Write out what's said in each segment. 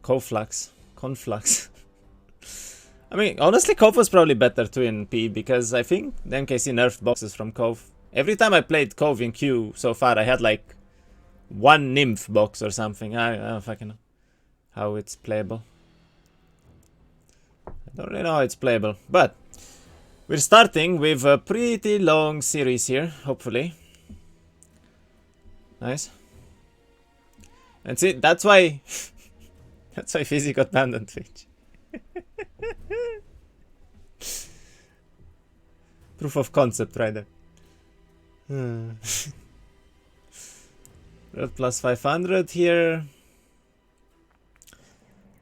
Koflux. Conflux. I mean, honestly, Cove was probably better too in P because I think the MKC nerfed boxes from Cove. Every time I played Cove in Q so far, I had like one Nymph box or something. I don't fucking know how it's playable. I don't really know how it's playable, but we're starting with a pretty long series here, hopefully. Nice. And see, that's why that's why fizy got banned on Twitch. Proof of concept right there. Red plus 500 here.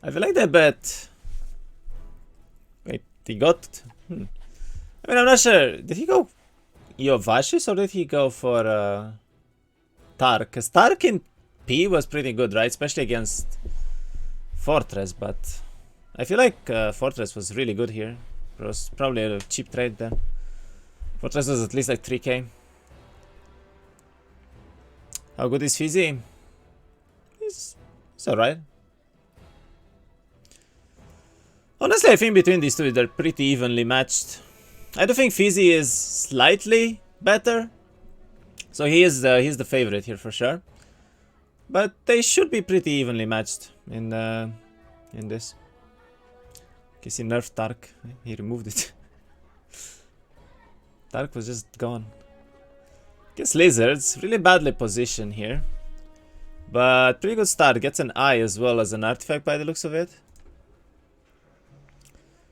I feel like they bet. Wait, he got. I mean, I'm not sure. Did he go Iovashis or did he go for Tark? Because Tark in P was pretty good, right? Especially against Fortress, but I feel like Fortress was really good here. It was probably a cheap trade then. Fortress was at least like 3k. How good is fizy? It's alright. Honestly, I think between these two, they're pretty evenly matched. I do think fizy is slightly better. So he's the favorite here for sure. But they should be pretty evenly matched in this. Okay, see nerfed Tark. He removed it. Tark was just gone. Guess Lizards really badly positioned here. But pretty good start. Gets an eye as well as an artifact by the looks of it.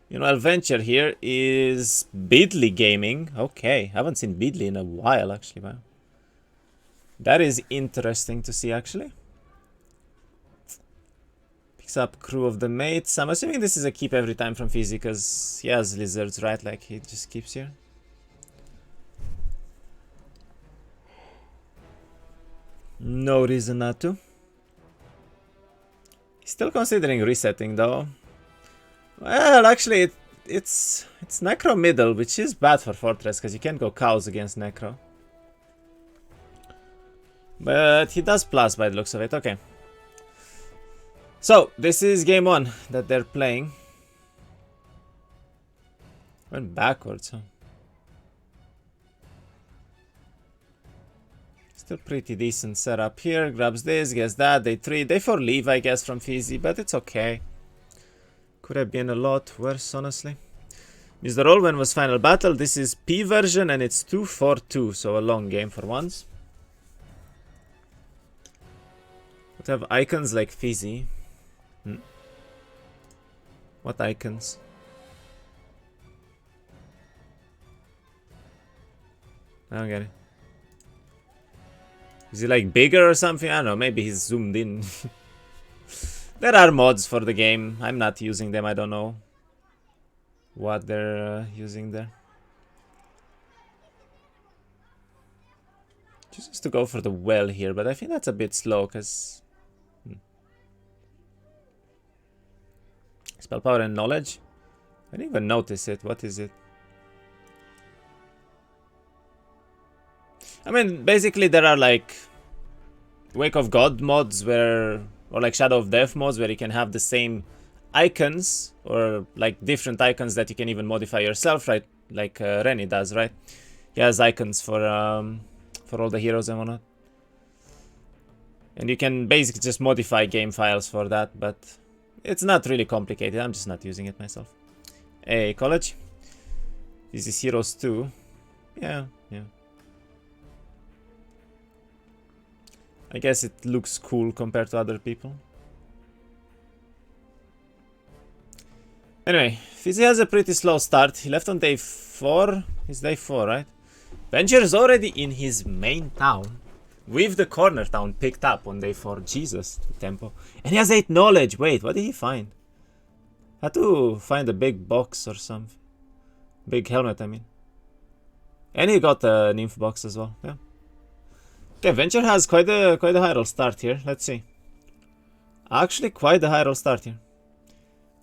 You know, Wenture here is Beedly Gaming. Okay, haven't seen Beedly in a while actually. Wow. That is interesting to see actually. Picks up Crew of the Mates. I'm assuming this is a keep every time from fizy because he has Lizards, right? Like he just keeps here. No reason not to. He's still considering resetting though. Well, actually, it's Necro middle, which is bad for Fortress because you can't go cows against Necro. But he does plus by the looks of it. Okay. So this is game one that they're playing. Went backwards, huh? Still pretty decent setup here. Grabs this, gets that. They 3. They 4 leave, I guess, from fizy, but it's okay. Could have been a lot worse, honestly. Mr. Olwen was final battle. This is P version and it's 2-4-2, so a long game for once. Would have icons like fizy. What icons? I don't get it. Is he like bigger or something? I don't know, maybe he's zoomed in. There are mods for the game. I'm not using them. I don't know what they're using there. Just to go for the well here, but I think that's a bit slow because spell power and knowledge. I didn't even notice it. What is it? I mean, basically there are like Wake of God mods where, or like Shadow of Death mods where you can have the same icons or like different icons that you can even modify yourself, right? Like Rennie does, right? He has icons for all the heroes and whatnot. And you can basically just modify game files for that, but it's not really complicated. I'm just not using it myself. Hey, college. This is Heroes 2. Yeah. I guess it looks cool compared to other people. Anyway, fizy has a pretty slow start. He left on day 4. It's day 4, right? Wenture is already in his main town. With the corner town picked up on day 4. Jesus, the tempo. And he has 8 knowledge. Wait, what did he find? Had to find a big box or something. Big helmet, I mean. And he got a nymph box as well. Yeah. Okay, Wenture has quite a high roll start here. Let's see. Actually, quite a high roll start here.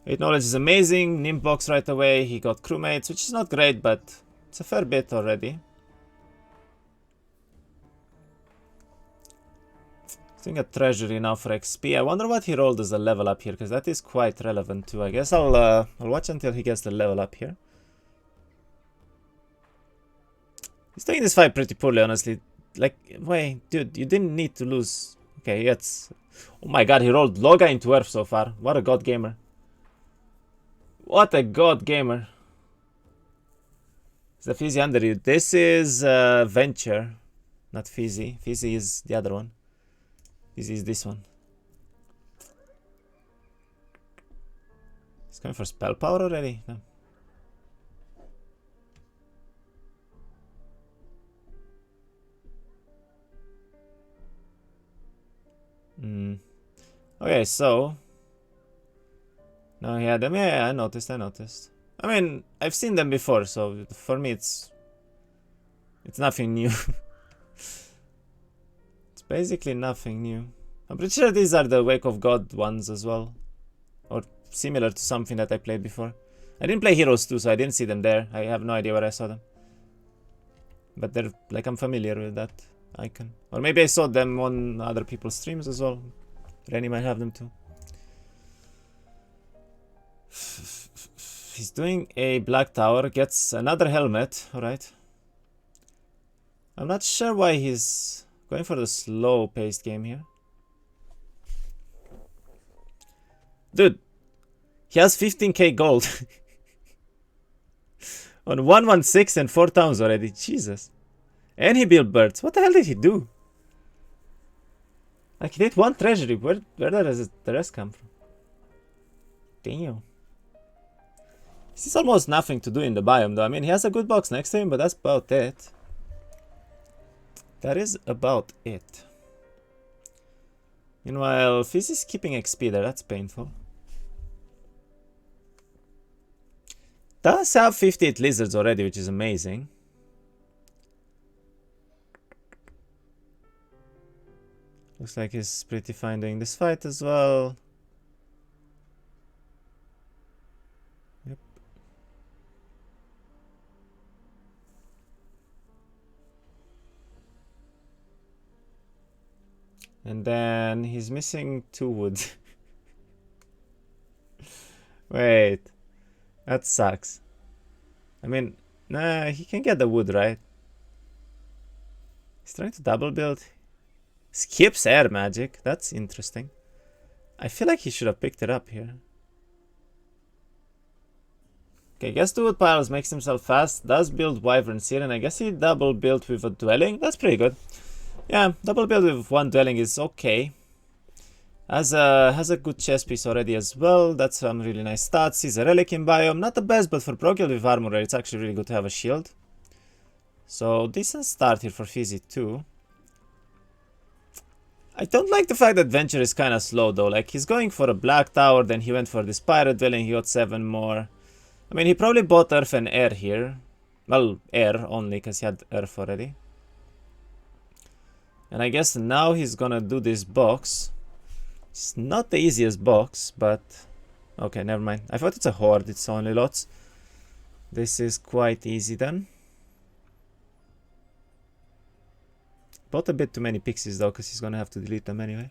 8 knowledge is amazing. Nymph box right away. He got crewmates, which is not great, but it's a fair bit already. Doing a treasury now for XP. I wonder what he rolled as a level up here, because that is quite relevant too. I guess I'll watch until he gets the level up here. He's doing this fight pretty poorly, honestly. Like, wait, dude, you didn't need to lose. Okay, yes. Oh my god, he rolled Loga into Earth so far. What a god gamer. What a god gamer. Is the fizy under you? This is Venture, not fizy. Fizy is the other one. Fizy is this one. He's going for spell power already? No. Okay, so no, yeah, them. Yeah, I noticed. I mean, I've seen them before, so for me, it's nothing new. It's basically nothing new. I'm pretty sure these are the Wake of God ones as well, or similar to something that I played before. I didn't play Heroes 2, so I didn't see them there. I have no idea where I saw them, but they're like, I'm familiar with that icon, or maybe I saw them on other people's streams as well. Rennie might have them too. He's doing a black tower, gets another helmet, alright. I'm not sure why he's going for the slow paced game here. Dude, he has 15k gold. On 116 and 4 towns already, Jesus. And he built birds. What the hell did he do? Like, he did one treasury. Where does the rest come from? Damn. This is almost nothing to do in the biome though. I mean, he has a good box next to him, but that's about it. That is about it. Meanwhile, Fizz is keeping XP there. That's painful. Does have 58 lizards already, which is amazing. Looks like he's pretty fine doing this fight as well. Yep. And then he's missing 2 wood. Wait. That sucks. I mean, nah, he can get the wood, right? He's trying to double build. Skips air magic. That's interesting. I feel like he should have picked it up here. Okay, gets 2 wood piles, makes himself fast. Does build wyverns here, and I guess he double built with a dwelling. That's pretty good. Yeah, double build with 1 dwelling is okay. Has a good chest piece already as well. That's some really nice stats. He's a relic in biome. Not the best, but for Procure with armor, it's actually really good to have a shield. So decent start here for Fizzy too. I don't like the fact that Venture is kind of slow though. Like, he's going for a black tower, then he went for this pirate dwelling, he got 7 more. I mean, he probably bought earth and air here. Well, air only, because he had earth already. And I guess now he's gonna do this box. It's not the easiest box, but... okay, never mind. I thought it's a horde, it's only lots. This is quite easy then. Bought a bit too many pixies though, because he's gonna have to delete them anyway.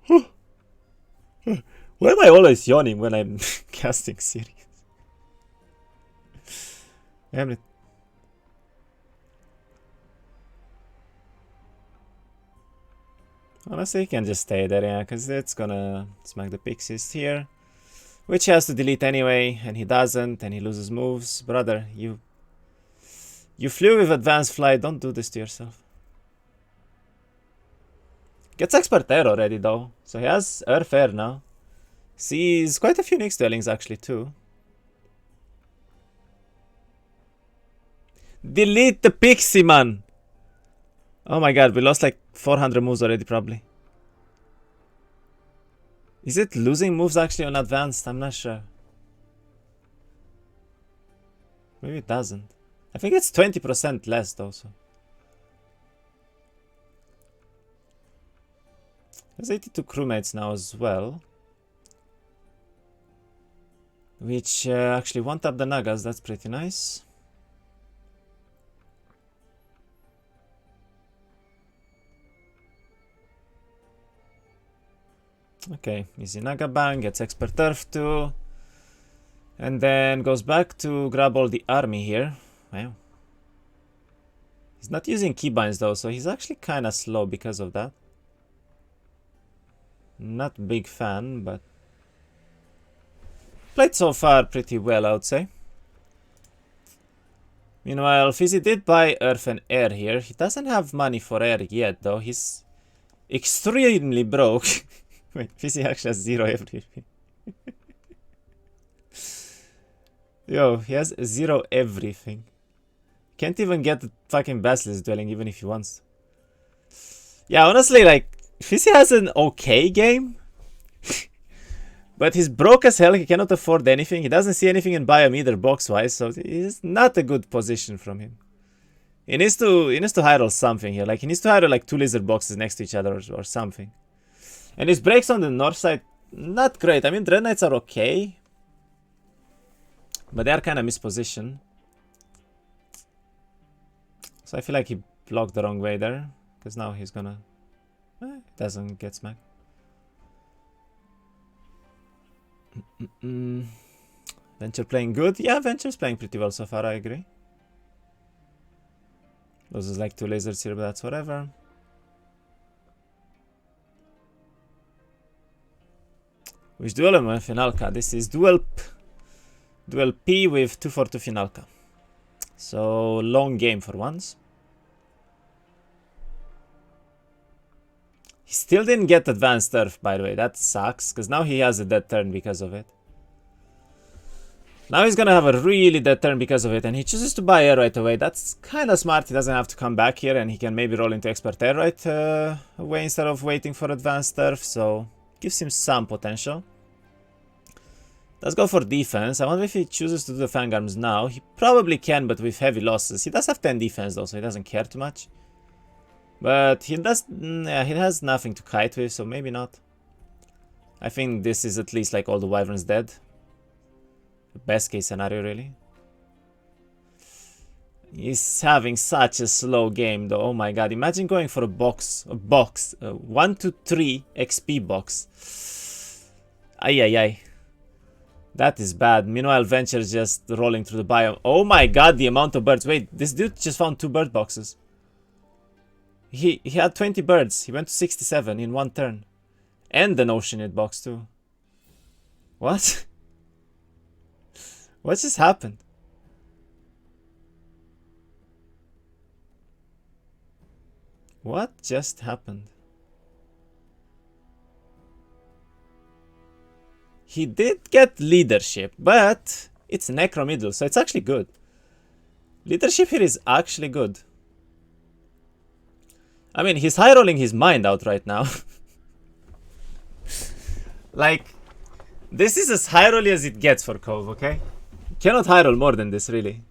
Why am I always yawning when I'm casting series? Damn it. Honestly, he can just stay there, yeah, because it's gonna smack the pixies here. Which he has to delete anyway, and he doesn't, and he loses moves. Brother, you flew with advanced flight, don't do this to yourself. Gets expert air already though, so he has earth air now. Sees quite a few Nyx dwellings actually too. Delete the pixie, man! Oh my god, we lost like 400 moves already probably. Is it losing moves actually on advanced? I'm not sure. Maybe it doesn't. I think it's 20% less though, so. There's 82 crewmates now as well. Which actually won't up the Nagas, that's pretty nice. Okay, easy Nagabang, gets expert turf too. And then goes back to grab all the army here. Wow. He's not using keybinds though, so he's actually kind of slow because of that. Not big fan, but played so far pretty well, I would say. Meanwhile, Fizy did buy Earth and Air here. He doesn't have money for Air yet, though. He's extremely broke. Wait, Fizy actually has 0 everything. Yo, he has 0 everything. Can't even get the fucking Basilisk Dwelling even if he wants. Yeah, honestly, like, Fizy has an okay game. But he's broke as hell, he cannot afford anything. He doesn't see anything in biome either box-wise, so it's not a good position from him. He needs to hydro something here. Like, he needs to hydro like 2 lizard boxes next to each other or something. And his breaks on the north side, not great. I mean, Dread Knights are okay. But they are kind of mispositioned. So I feel like he blocked the wrong way there. Because now he's gonna... doesn't get smacked. Venture playing good? Yeah, Venture's playing pretty well so far, I agree. Loses like 2 lasers here, but that's whatever. Which duel am I? Finalka. This is duel P with 2-4-2 Finalka. So, long game for once. He still didn't get advanced turf, by the way. That sucks, because now he has a dead turn because of it. Now he's gonna have a really dead turn because of it, and he chooses to buy air right away. That's kind of smart. He doesn't have to come back here, and he can maybe roll into expert air right away instead of waiting for advanced turf, so gives him some potential. Let's go for defense. I wonder if he chooses to do the Fang Arms now. He probably can, but with heavy losses. He does have 10 defense though, so he doesn't care too much. But he does, yeah, he has nothing to kite with, so maybe not. I think this is at least like all the wyverns dead. The best case scenario, really. He's having such a slow game though. Oh my god, imagine going for a 1 to 3 XP box. Ay ay ay. That is bad. Meanwhile, Venture's just rolling through the biome. Oh my god, the amount of birds. Wait, this dude just found 2 bird boxes. He had 20 birds. He went to 67 in 1 turn. And an Oceanid box too. What? What just happened? What just happened? He did get leadership, but it's Necro Middle, so it's actually good. Leadership here is actually good. I mean, he's high rolling his mind out right now. Like, this is as high rolly as it gets for Cove, okay? You cannot high roll more than this, really.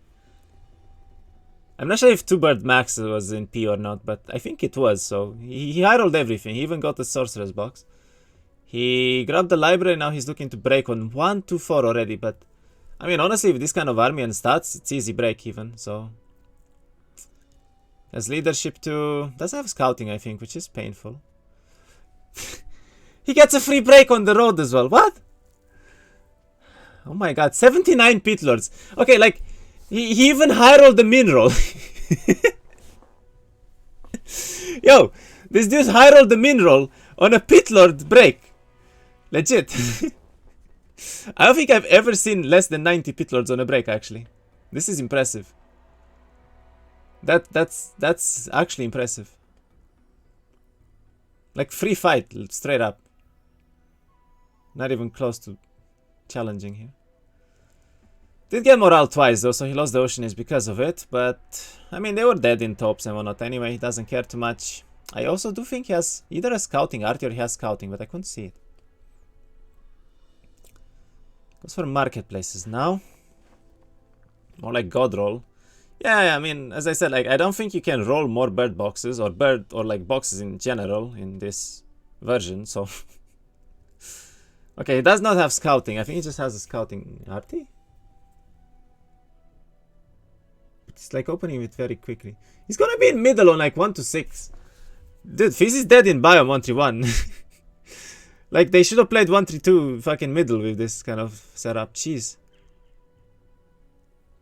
I'm not sure if 2-bird max was in P or not, but I think it was, so he high rolled everything. He even got the sorcerer's box. He grabbed the library, now he's looking to break on 1, 2, 4 already, but I mean, honestly, with this kind of army and stats, it's easy break even, so. Has leadership too. Doesn't have scouting, I think, which is painful. He gets a free break on the road as well. What? Oh my god, 79 pit lords. Okay, like, he even high rolled the min roll. Yo, this dude high rolled the min roll on a pit lord break. Legit. I don't think I've ever seen less than 90 pit lords on a break, actually. This is impressive. That's actually impressive. Like, free fight, straight up. Not even close to challenging here. Did get morale twice though, so he lost the Oceanist because of it. But, I mean, they were dead in tops and whatnot anyway. He doesn't care too much. I also do think he has either a scouting arty or he has scouting, but I couldn't see it. Goes for marketplaces now. More like god roll. Yeah, I mean, as I said, like, I don't think you can roll more bird boxes or like boxes in general in this version, so. Okay, he does not have scouting. I think he just has a scouting arty. It's like opening it very quickly. He's gonna be in middle on like 1 to 6. Dude, Fizz is dead in biome 131. Like, they should have played 1-3-2 fucking middle with this kind of setup. Jeez.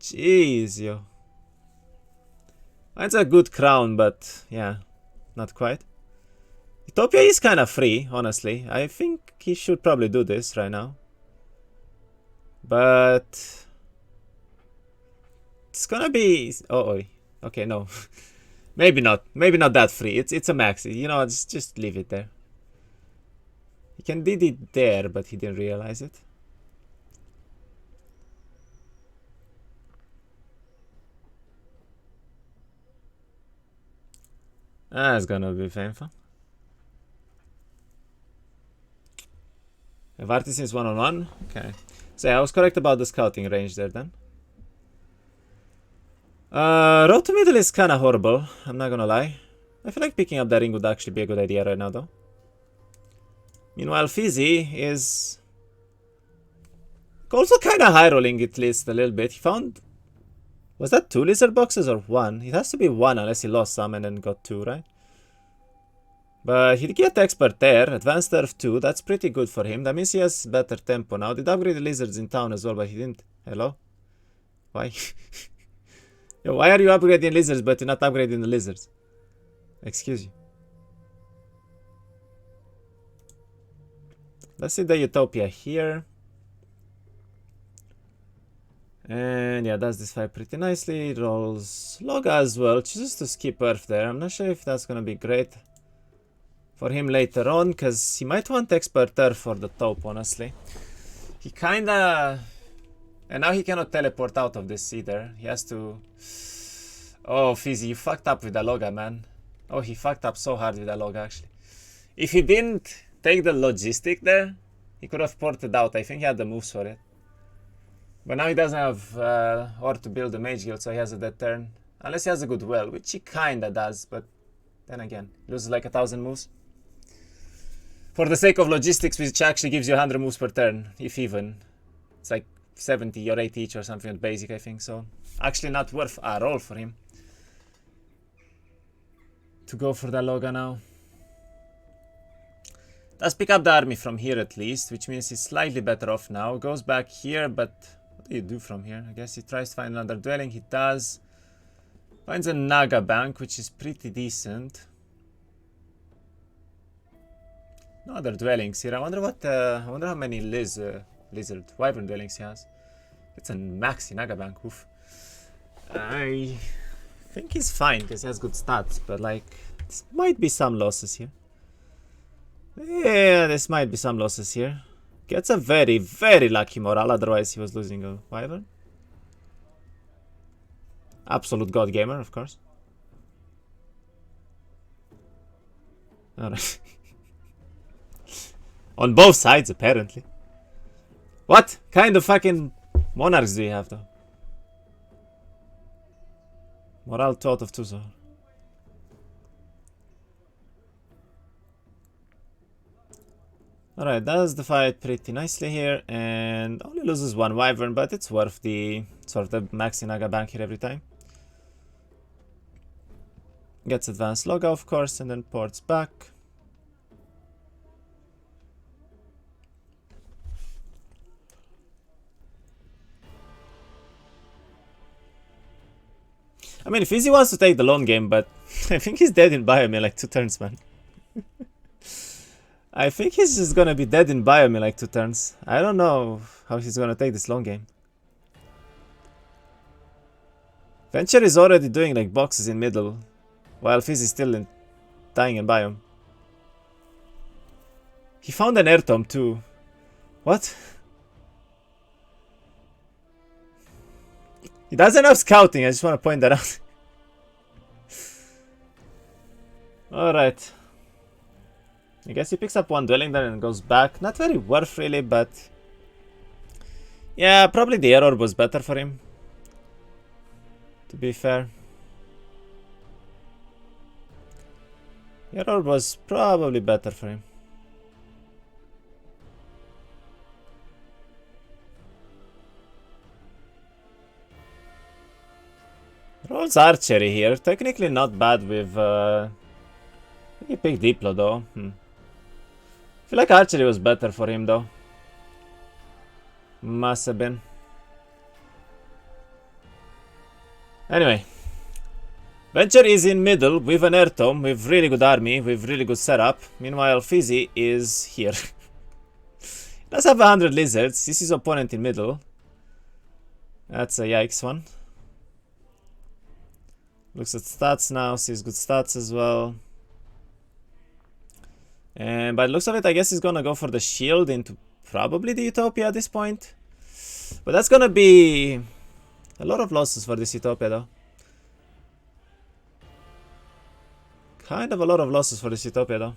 Jeez, yo. That's a good crown, but yeah, not quite. Utopia is kind of free, honestly. I think he should probably do this right now. But it's gonna be... Oh, okay, no. Maybe not. Maybe not that free. It's a maxi. You know, just leave it there. He can did it there, but he didn't realize it. That's gonna be painful. If Artisan is 1-on-1, okay. So yeah, I was correct about the scouting range there then. Road to middle is kinda horrible, I'm not gonna lie. I feel like picking up that ring would actually be a good idea right now though. Meanwhile, fizy is also kinda high rolling at least a little bit. He found... Was that 2 lizard boxes or 1? It has to be 1 unless he lost some and then got 2, right? But he did get expert there, advanced turf 2, that's pretty good for him. That means he has better tempo now. Did upgrade the lizards in town as well, but he didn't. Hello? Why? Yo, why are you upgrading lizards but you're not upgrading the lizards? Excuse you. Let's see the Utopia here. And yeah, does this fight pretty nicely. Rolls Loga as well, chooses to skip Earth there. I'm not sure if that's gonna be great for him later on, because he might want expert Earth for the top, honestly. He kinda... And now he cannot teleport out of this either. He has to... Oh, fizy, you fucked up with the Loga, man. Oh, he fucked up so hard with the Loga, actually. If he didn't take the logistic there, he could have ported out. I think he had the moves for it. But now he doesn't have or to build a mage guild, so he has a dead turn. Unless he has a good well, which he kinda does, but then again, he loses like 1,000 moves. For the sake of logistics, which actually gives you 100 moves per turn, if even. It's like 70 or 80 each or something at basic, I think, so actually not worth at all for him to go for the Loga now. Does pick up the army from here at least, which means he's slightly better off now. Goes back here, but what do you do from here? I guess he tries to find another dwelling. He does. Finds a Naga bank, which is pretty decent. No other dwellings here. I wonder what. I wonder how many lizard wyvern dwellings he has. It's a maxi Naga bank. Oof. I think he's fine because he has good stats, but like, this might be some losses here. Yeah, this might be some losses here. Gets a very, very lucky morale, otherwise he was losing a wyvern. Absolute god gamer, of course. Alright. On both sides, apparently. What kind of fucking monarchs do you have, though? Morale 2 out of 2, so. Alright, does the fight pretty nicely here, and only loses 1 wyvern, but it's worth the sort of maxi Naga bank here every time. Gets advanced Loga, of course, and then ports back. I mean, fizy wants to take the long game, but I think he's dead in biome in like 2 turns, man. I think he's just gonna be dead in biome in like 2 turns. I don't know how he's gonna take this long game. Wenture is already doing like boxes in middle, while fizy is still dying in biome. He found an air tomb too. What? He doesn't have scouting, I just want to point that out. Alright. I guess he picks up 1 dwelling there and goes back. Not very worth really, but... Yeah, probably the air orb was better for him. To be fair. Air orb was probably better for him. Rolls archery here. Technically not bad with... he picked Diplo though. feel like archery was better for him though. Must have been. Anyway. Venture is in middle with an air tome, with really good army, with really good setup. Meanwhile, Fizy is here. Does have 100 lizards. This is opponent in middle. That's a yikes one. Looks at stats now, sees good stats as well. And by the looks of it, I guess he's gonna go for the shield into probably the Utopia at this point. But that's gonna be a lot of losses for this Utopia though. Kind of a lot of losses for this Utopia though.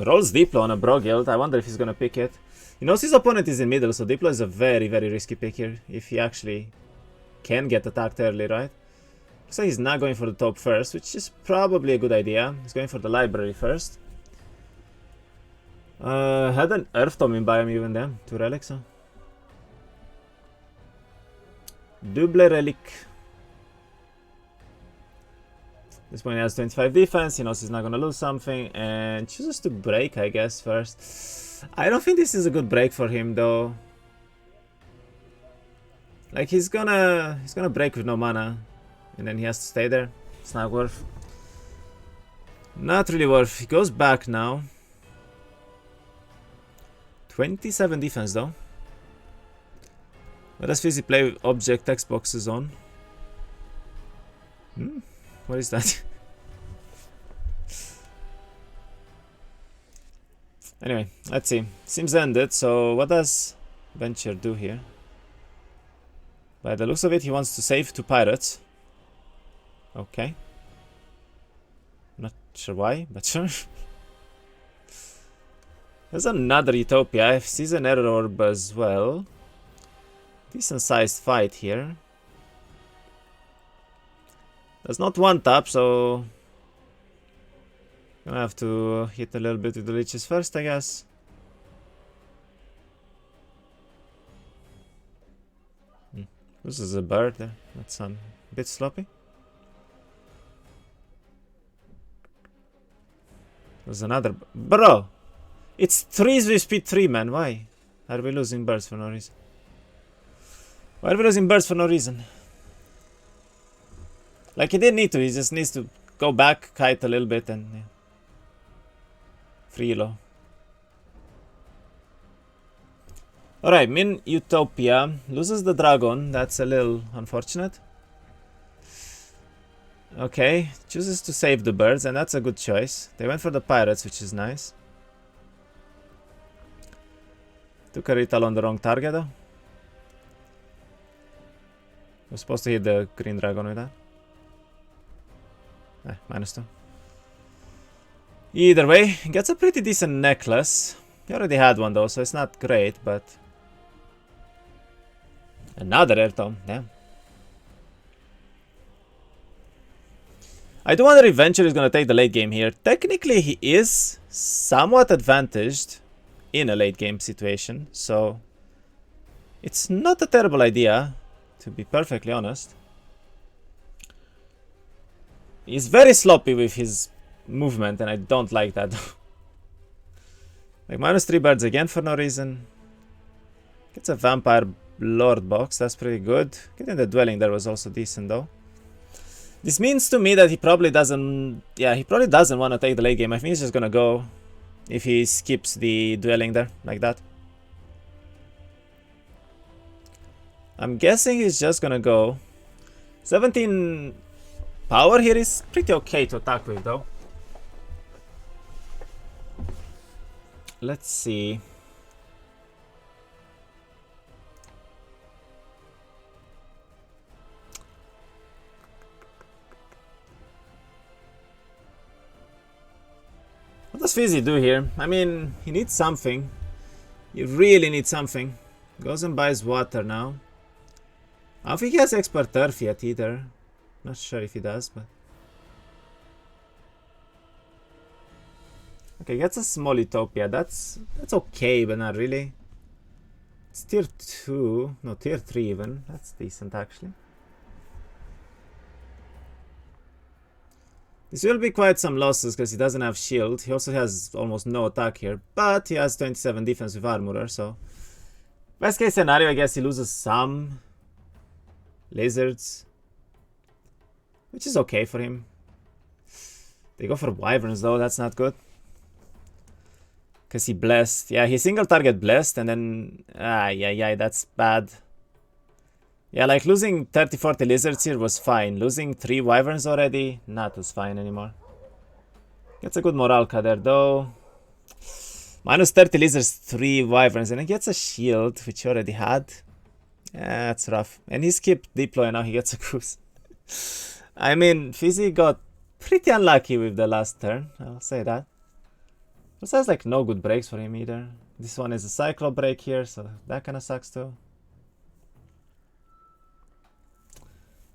Rolls Diplo on a Bro Guild. I wonder if he's gonna pick it. He knows his opponent is in middle, so Diplo is a very, very risky pick here. If he actually can get attacked early, right? Looks like he's not going for the top first, which is probably a good idea. He's going for the library first. Had an Earth Tome in biome even then. 2 relics, huh? Double relic. This point he has 25 defense, he knows he's not gonna lose something, and chooses to break, I guess, first. I don't think this is a good break for him, though. Like, he's gonna break with no mana, and then he has to stay there. It's not worth. Not really worth. He goes back now. 27 defense, though. What does Fizy play with object text boxes on? What is that? Anyway, let's see. Seems ended, so what does Venture do here? By the looks of it, he wants to save 2 pirates. Okay. Not sure why, but sure. There's another Utopia. If sees an error orb as well. Decent sized fight here. There's not one tap, so gonna have to hit a little bit with the leeches first, I guess. This is a bird there. That's a bit sloppy. There's another. Bro! It's 3s with speed 3, man. Why are we losing birds for no reason? Why are we losing birds for no reason? Like, he didn't need to, he just needs to go back, kite a little bit, and yeah. Free low. Alright, Min Utopia loses the dragon. That's a little unfortunate. Okay, chooses to save the birds, and that's a good choice. They went for the pirates, which is nice. Took a ritual on the wrong target, though. Was supposed to hit the green dragon with that. -2. Either way, gets a pretty decent necklace. He already had one though, so it's not great, but... Another air tome, damn. I do wonder if Venture is gonna take the late game here. Technically, he is somewhat advantaged in a late game situation, so... It's not a terrible idea, to be perfectly honest. He's very sloppy with his movement, and I don't like that. Like, -3 birds again for no reason. Gets a Vampire Lord box, that's pretty good. Getting the Dwelling there was also decent, though. This means to me that he probably doesn't... Yeah, he probably doesn't want to take the late game. I think he's just gonna go if he skips the Dwelling there, like that. I'm guessing he's just gonna go. 17... Power here is pretty okay to attack with, though. Let's see. What does Fizy do here? I mean, he needs something. He really needs something. Goes and buys water now. I don't think he has expert turf yet either. Not sure if he does, but... Okay, gets a small Utopia. That's okay, but not really. It's tier 2. No, tier 3 even. That's decent, actually. This will be quite some losses because he doesn't have shield. He also has almost no attack here. But he has 27 defense with armorer, so... Best case scenario, I guess he loses some lizards. Which is okay for him. They go for wyverns though, that's not good. Because he blessed. Yeah, he single target blessed and then... yeah, that's bad. Yeah, like losing 30-40 lizards here was fine. Losing 3 wyverns already, not as fine anymore. Gets a good morale there though. Minus 30 lizards, 3 wyverns, and he gets a shield, which he already had. Yeah, that's rough. And he skipped deploy, and now he gets a goose. I mean, fizy got pretty unlucky with the last turn, I'll say that. Also has like no good breaks for him either. This one is a cyclo break here, so that kind of sucks too.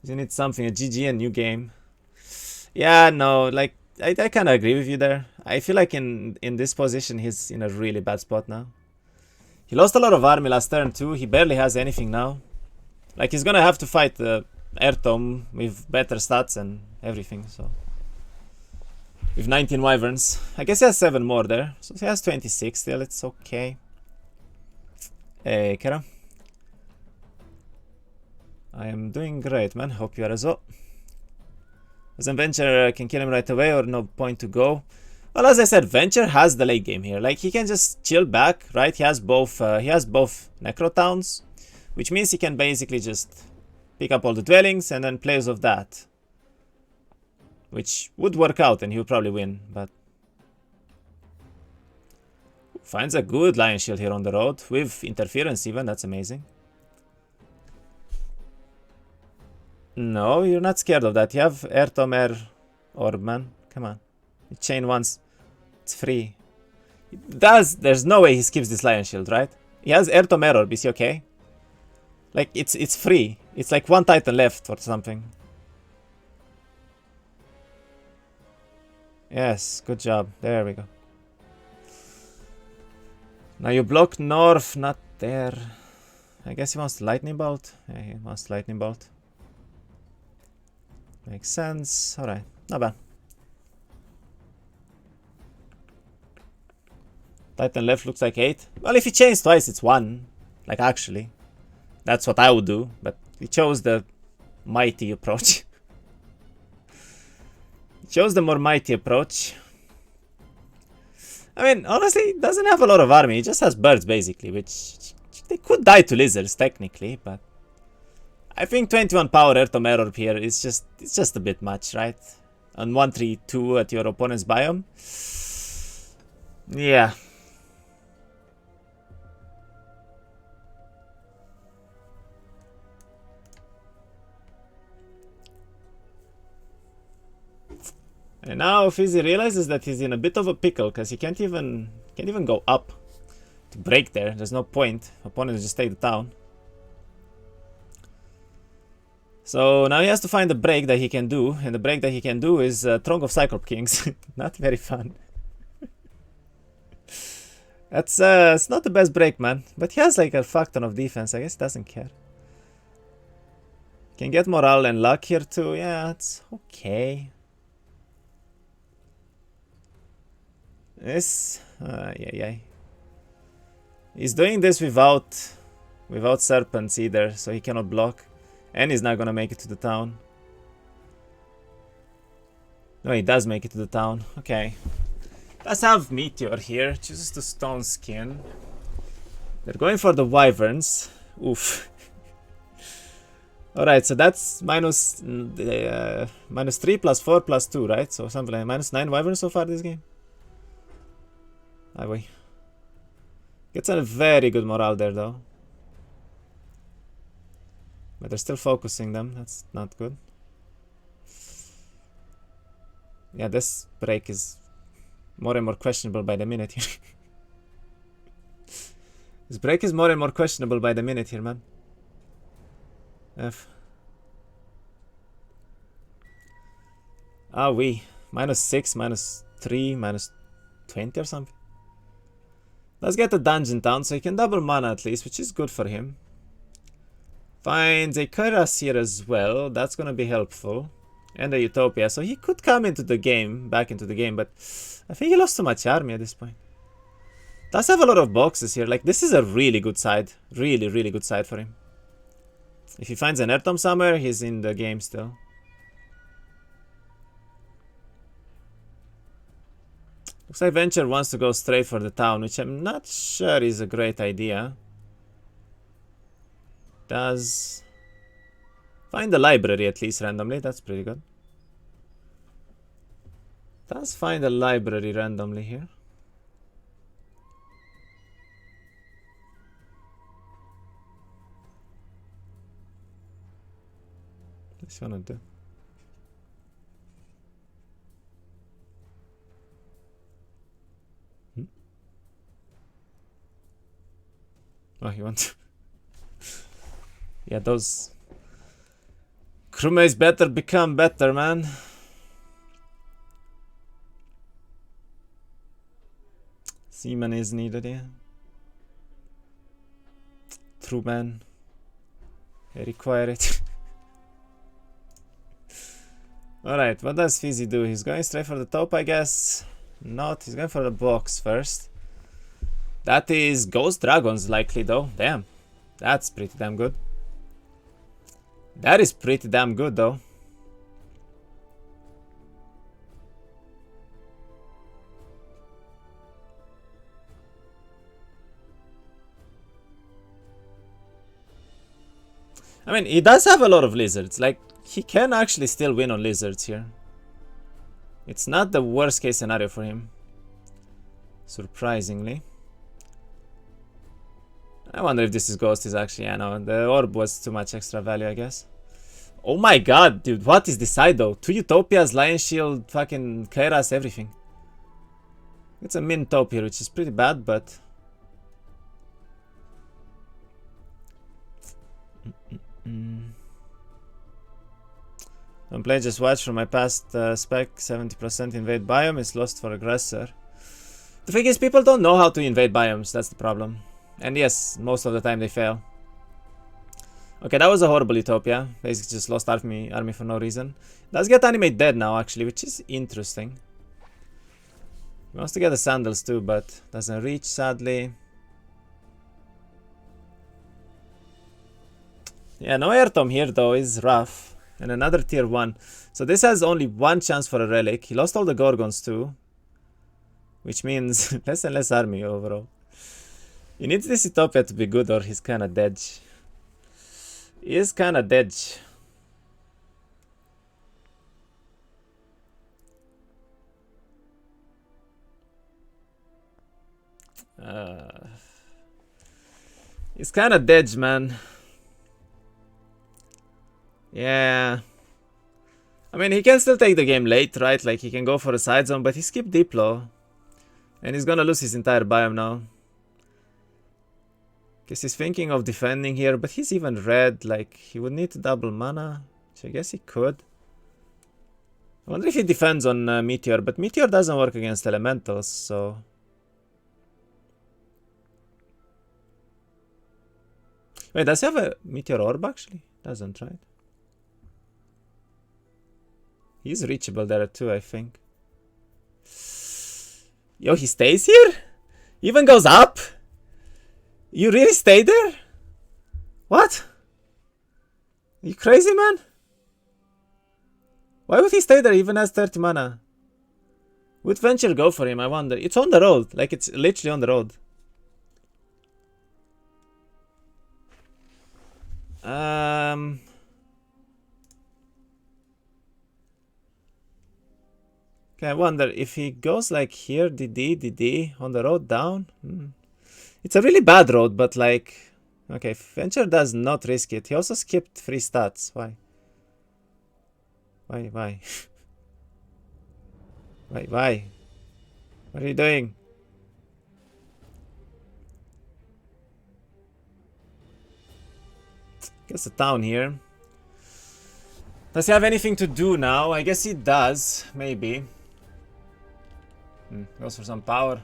You need something, a GG, a new game. Yeah, no, like, I kind of agree with you there. I feel like in this position, he's in a really bad spot now. He lost a lot of army last turn too. He barely has anything now. Like, he's gonna have to fight the Airtom with better stats and everything, so... With 19 wyverns. I guess he has 7 more there. So he has 26 still, it's okay. Hey, Kara. I am doing great, man. Hope you are as well. As a venture can kill him right away or no point to go. Well, as I said, venture has the late game here. Like, he can just chill back, right? He has both necro towns, which means he can basically just pick up all the dwellings and then plays of that, which would work out and he would probably win. But finds a good lion shield here on the road with interference even. That's amazing. No, you're not scared of that. You have Airtom Air Orb, man. Come on. You chain once. It's free. There's no way he skips this lion shield, right? He has Airtom Air Orb. Is he okay? Like, it's free. It's like 1 titan left or something. Yes, good job. There we go. Now you block north, not there. I guess he wants lightning bolt. Yeah, he wants lightning bolt. Makes sense. Alright, not bad. Titan left looks like 8. Well, if he chains twice, it's 1. Like, actually. That's what I would do. But he chose the mighty approach. He chose the more mighty approach. I mean, honestly, he doesn't have a lot of army. He just has birds, basically. Which, they could die to lizards, technically. But I think 21 power Airtom Error here is just a bit much, right? On 132 at your opponent's biome. Yeah. And now fizy realizes that he's in a bit of a pickle because he can't even go up to break there. There's no point. Opponent just take the town. So now he has to find a break that he can do, and the break that he can do is Throng of Cyclop Kings. Not very fun. That's it's not the best break, man. But he has like a fuck ton of defense. I guess he doesn't care. Can get morale and luck here too. Yeah, it's okay. This, yeah. He's doing this without serpents either, so he cannot block, and he's not gonna make it to the town. No, he does make it to the town. Okay. Let's have Meteor here. Chooses the stone skin. They're going for the wyverns. Oof. Alright, so that's minus 3 plus 4 plus 2, right? So something like minus 9 wyverns so far this game. Highway. Gets a very good morale there though. But they're still focusing them. That's not good. Yeah, this break is more and more questionable by the minute here. This break is more and more questionable by the minute here, man. F. We. Minus 6, minus 3, minus 20 or something. Let's get a dungeon town so he can double mana at least, which is good for him. Finds a Kairas here as well. That's gonna be helpful. And a Utopia. So he could come into the game, back into the game, but I think he lost too much army at this point. Does have a lot of boxes here. Like, this is a really good side. Really, really good side for him. If he finds an Airtom somewhere, he's in the game still. Looks like Venture wants to go straight for the town, which I'm not sure is a great idea. Does find the library at least randomly. That's pretty good. Does find a library randomly here. What's he wanna do? Oh, he wants. Yeah, those crewmates better become better, man. Seaman is needed here. True man. I require it. Alright, what does Fizy do? He's going straight for the top, I guess. Not, he's going for the box first. That is Ghost Dragons likely though. Damn. That's pretty damn good. That is pretty damn good though. I mean, he does have a lot of lizards. Like, he can actually still win on lizards here. It's not the worst case scenario for him. Surprisingly. I wonder if this is Ghost is actually, I know, the orb was too much extra value, I guess. Oh my god, dude, what is this side though? 2 Utopias, Lion Shield, fucking Kairas, everything. It's a min top here, which is pretty bad, but... Don't play, just watch from my past spec. 70% invade biome is lost for aggressor. The thing is, people don't know how to invade biomes, that's the problem. And yes, most of the time they fail. Okay, that was a horrible Utopia. Basically just lost army for no reason. Does get animate dead now actually, which is interesting. He wants to get the sandals too, but doesn't reach sadly. Yeah, no Airtom here though is rough. And another tier 1. So this has only one chance for a relic. He lost all the Gorgons too. Which means less and less army overall. He needs this Utopia to be good or he's kinda dead. He is kinda dead. He's kinda dead, man. Yeah. I mean, he can still take the game late, right? Like, he can go for a side zone, but he skipped Diplo. And he's gonna lose his entire biome now. Guess he's thinking of defending here, but he's even red. Like, he would need to double mana, which I guess he could. I wonder if he defends on Meteor, but Meteor doesn't work against elementals, so... Wait, does he have a Meteor Orb actually? Doesn't, right? He's reachable there too, I think. Yo, he stays here? Even goes up? You really stay there? What? Are you crazy, man? Why would he stay there even has 30 mana? Would Venture go for him, I wonder? It's on the road. Like, it's literally on the road. Okay, I wonder if he goes like here, DD, on the road down. It's a really bad road, but like... Okay, Venture does not risk it. He also skipped 3 stats. Why? Why? Why? What are you doing? Guess a town here. Does he have anything to do now? I guess he does. Maybe. Goes for some power.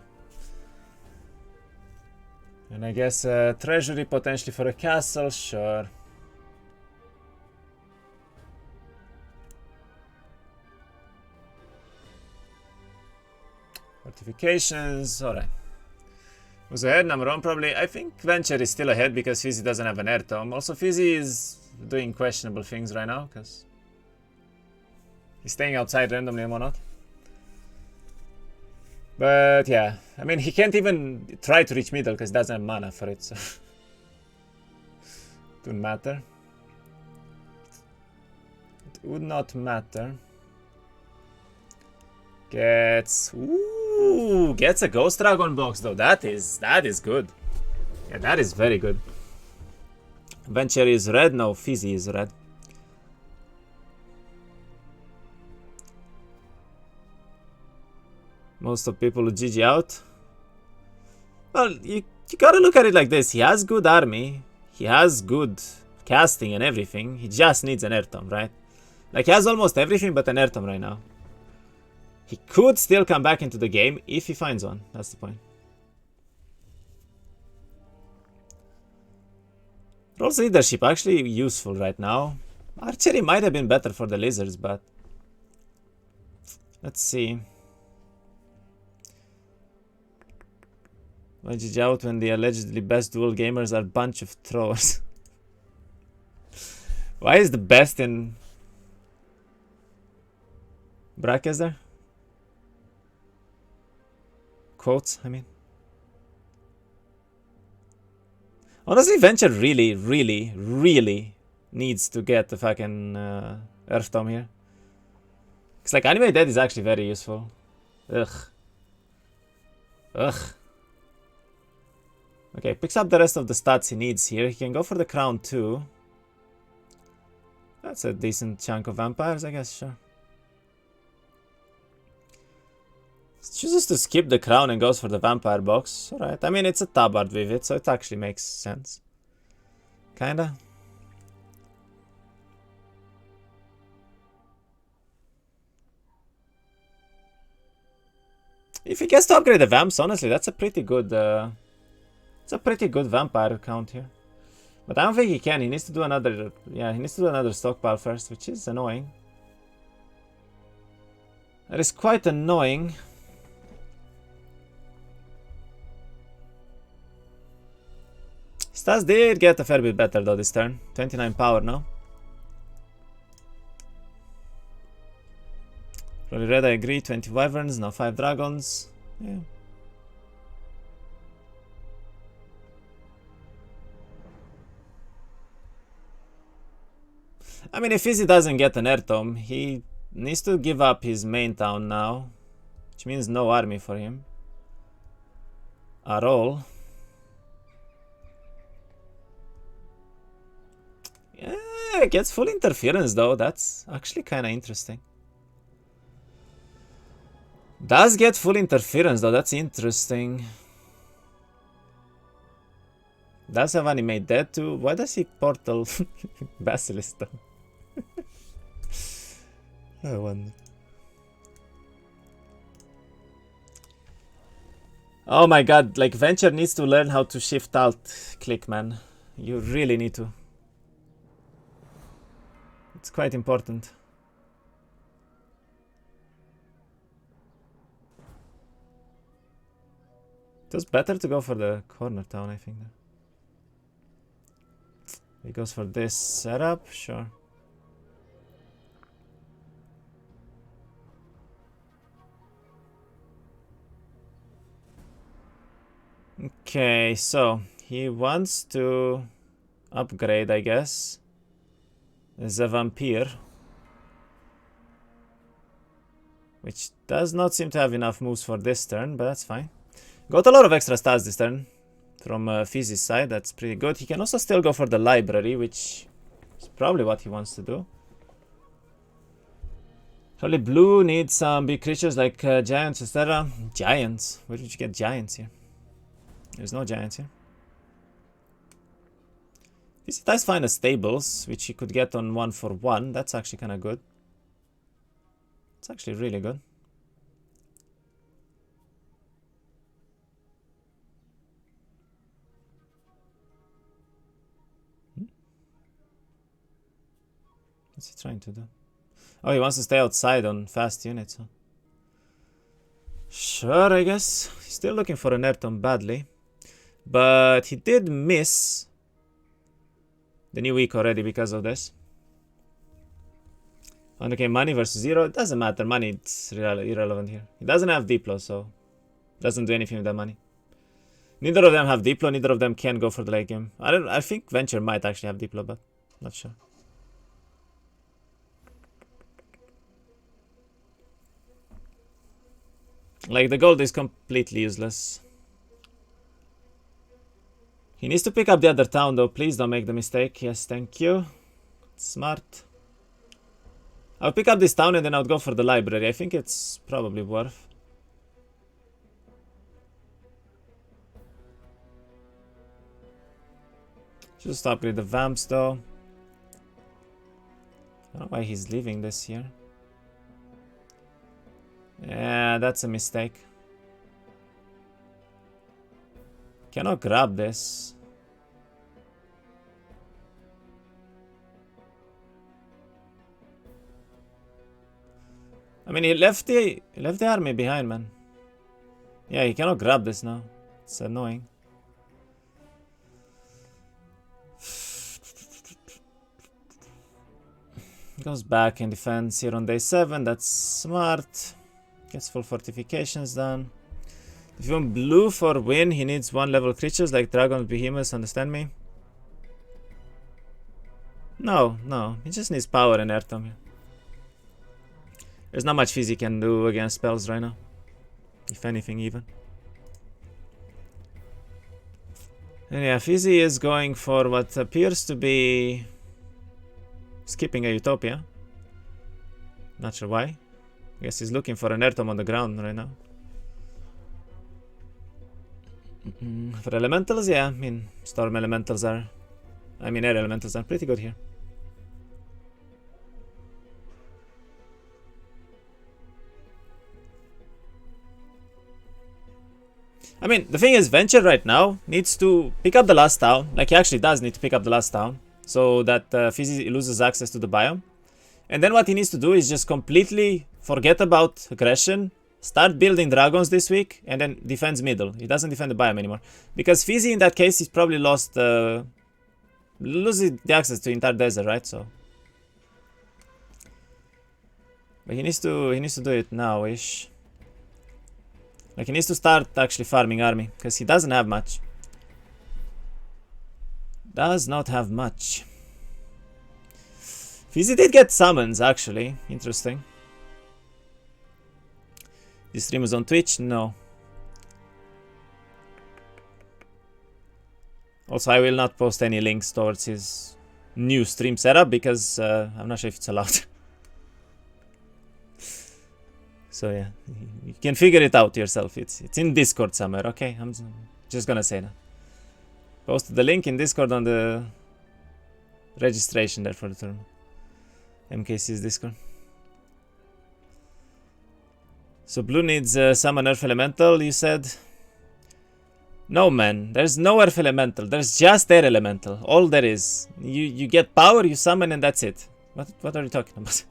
And I guess treasury potentially for a castle, sure. Fortifications, alright. Who's ahead? Number one, probably. I think Venture is still ahead because fizy doesn't have an air tome. Also, fizy is doing questionable things right now because he's staying outside randomly and whatnot. But yeah, I mean, he can't even try to reach middle because he doesn't have mana for it, so it wouldn't matter. It would not matter. Gets a Ghost Dragon box though. That is good. Yeah, that is very good. Venture is red. No, fizy is red. Most of people GG out. Well, you gotta look at it like this. He has good army. He has good casting and everything. He just needs an air tome, right? Like, he has almost everything but an air tome right now. He could still come back into the game if he finds one. That's the point. Rolls leadership actually useful right now. Archery might have been better for the lizards, but let's see. Why GG out when the allegedly best duel gamers are a bunch of throwers? Why is the best in brackets there? Quotes, I mean. Honestly, Venture really needs to get the fucking Earth Tome here. It's like Anime Dead is actually very useful. Ugh. Okay, picks up the rest of the stats he needs here. He can go for the crown too. That's a decent chunk of vampires, I guess, sure. Chooses to skip the crown and goes for the vampire box. Alright, I mean, it's a tabard with it, so it actually makes sense. Kinda. If he gets to upgrade the vamps, honestly, that's a pretty good vampire count here. But I don't think he can. He needs to do another, yeah, he needs to do another stockpile first, which is annoying. That is quite annoying. Stats did get a fair bit better though this turn. 29 power now. Probably red, I agree. 20 wyverns, now 5 dragons. Yeah. I mean, if fizy doesn't get an air tome, he needs to give up his main town now. Which means no army for him. At all. Yeah, it gets full interference though. That's actually kind of interesting. Does get full interference though. That's interesting. Does have animate dead too? Why does he portal Basilisk though? I wonder. Oh my god, like Venture needs to learn how to shift alt click, man. You really need to. It's quite important. It was better to go for the corner town, I think. He goes for this setup, sure. Okay, so he wants to upgrade, I guess, the vampire, which does not seem to have enough moves for this turn, but that's fine. Got a lot of extra stats this turn from fizy's side. That's pretty good. He can also still go for the library, which is probably what he wants to do. Probably blue needs some big creatures like giants, etc. Giants? Where did you get giants here? There's no giants here. He does find a stables, which he could get on 1-for-1. That's actually kind of good. It's actually really good. What's he trying to do? Oh, he wants to stay outside on fast units, huh? Sure, I guess. He's still looking for an airtom badly. But he did miss the new week already because of this. 100k money versus 0. It doesn't matter. Money, it's irrelevant here. He doesn't have Diplo, so doesn't do anything with that money. Neither of them have Diplo. Neither of them can go for the late game. I think Venture might actually have Diplo, but not sure. Like, the gold is completely useless. He needs to pick up the other town, though. Please don't make the mistake. Yes, thank you. Smart. I'll pick up this town and then I'll go for the library. I think it's probably worth. Just upgrade the vamps, though. I don't know why he's leaving this here. Yeah, that's a mistake. Cannot grab this. I mean, he left the army behind, man. Yeah, he cannot grab this now. It's annoying. Goes back in defense here on day 7. That's smart. Gets full fortifications done. If you want blue for win, he needs 1 level creatures like dragons, behemoths, understand me? No, he just needs power and airtom here. There's not much fizy can do against spells right now. If anything, even. And yeah, fizy is going for what appears to be skipping a utopia. Not sure why. I guess he's looking for an airtom on the ground right now. For elementals, yeah, I mean, storm elementals are... I mean, air elementals are pretty good here. I mean, the thing is, Venture right now needs to pick up the last town. Like, he actually does need to pick up the last town. So that fizy loses access to the biome. And then what he needs to do is just completely forget about aggression. Start building dragons this week. And then defends middle. He doesn't defend the biome anymore. Because fizy in that case, he's probably lost... losing the access to the entire desert, right? So... But he needs to do it now-ish. Like, he needs to start actually farming army, because he doesn't have much. Does not have much. Fizy did get summons, actually. Interesting. This stream is on Twitch? No. Also, I will not post any links towards his new stream setup, because I'm not sure if it's allowed. So yeah, you can figure it out yourself. It's in Discord somewhere, okay? I'm just gonna say that. Posted the link in Discord on the registration there for the tournament. MKC's Discord. So blue needs summon Earth Elemental, you said? No, man, there's no Earth Elemental. There's just Air Elemental. All there is. You get power, you summon, and that's it. What are you talking about?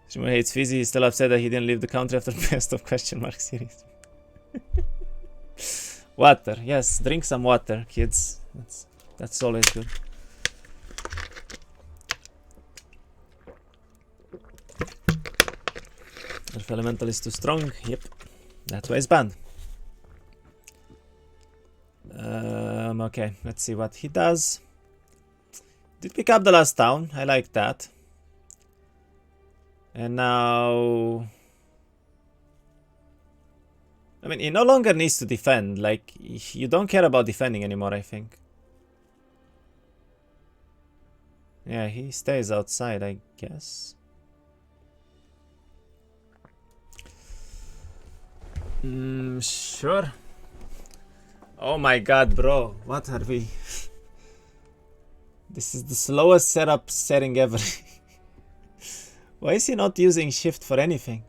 Shimmer hates fizy. He's still upset that he didn't leave the country after best of question mark series. Water, yes, drink some water, kids. That's always good. Earth Elemental is too strong. Yep, that's why it's banned. Okay, let's see what he does. Did pick up the last town. I like that. And now... I mean, he no longer needs to defend. Like, you don't care about defending anymore, I think. Yeah, he stays outside, I guess. Sure. Oh my god, bro. What are we... This is the slowest setup setting ever. Why is he not using shift for anything?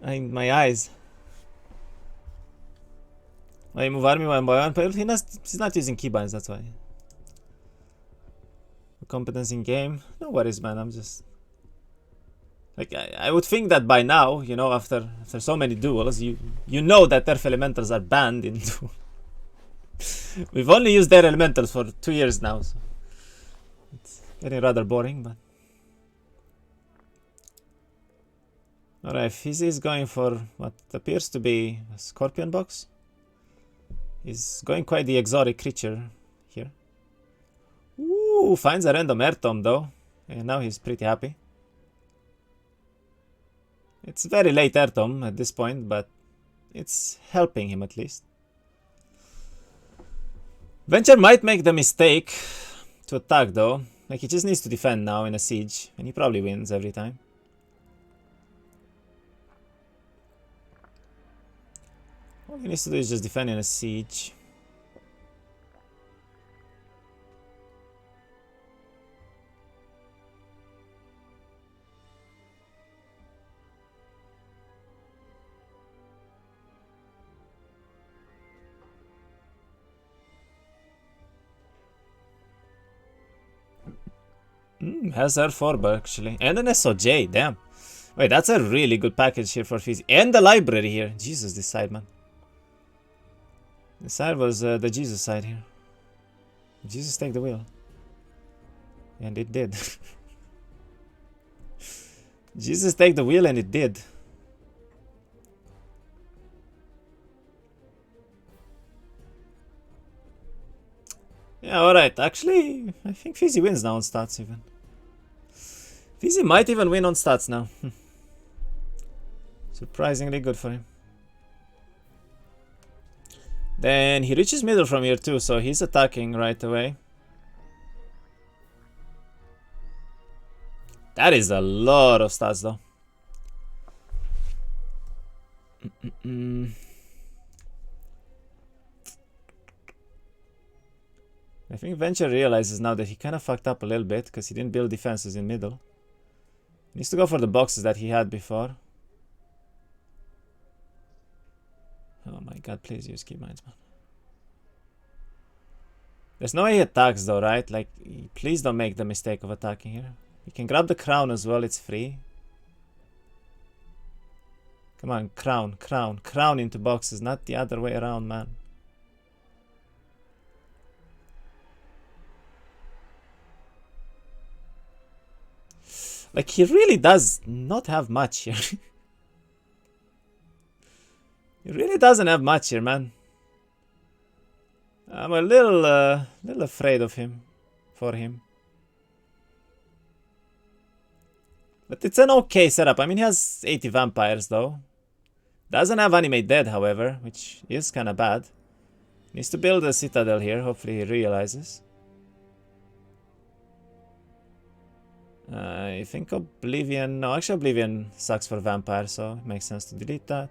My eyes. Why move army one by one? He's not using keybinds, that's why. competence in game. No worries, man. I'm just like I would think that by now, you know, after so many duels, you know that Earth Elementals are banned in duel. We've only used their elementals for 2 years now, so it's getting rather boring, but alright, Fizy is going for what appears to be a scorpion box. He's going quite the exotic creature here. Ooh, finds a random air tome though, and now he's pretty happy. It's very late air tome at this point, but it's helping him at least. Wenture might make the mistake to attack though. Like, he just needs to defend now in a siege, and he probably wins every time. All he needs to do is just defend in a siege. Has R4 actually. And an SOJ, damn. Wait, that's a really good package here for Fizy. And the library here. Jesus, this side, man. This side was the Jesus side here. Jesus, take the wheel. And it did. Jesus, take the wheel, and it did. Yeah, alright. Actually, I think Fizy wins now on stats even. Fizy might even win on stats now. Surprisingly good for him. Then he reaches middle from here too, so he's attacking right away. That is a lot of stats though. I think Wenture realizes now that he kind of fucked up a little bit because he didn't build defenses in middle. He needs to go for the boxes that he had before. Oh my god, please use key mines, man. There's no way he attacks though, right? Like, please don't make the mistake of attacking here. You can grab the crown as well, it's free. Come on, crown, crown, crown into boxes, not the other way around, man. Like, he really does not have much here. He really doesn't have much here, man. I'm a little afraid of him, for him. But it's an okay setup. I mean, he has 80 vampires, though. Doesn't have Animate Dead, however, which is kind of bad. Needs to build a citadel here. Hopefully he realizes. I think Oblivion... No, actually Oblivion sucks for vampire, so it makes sense to delete that.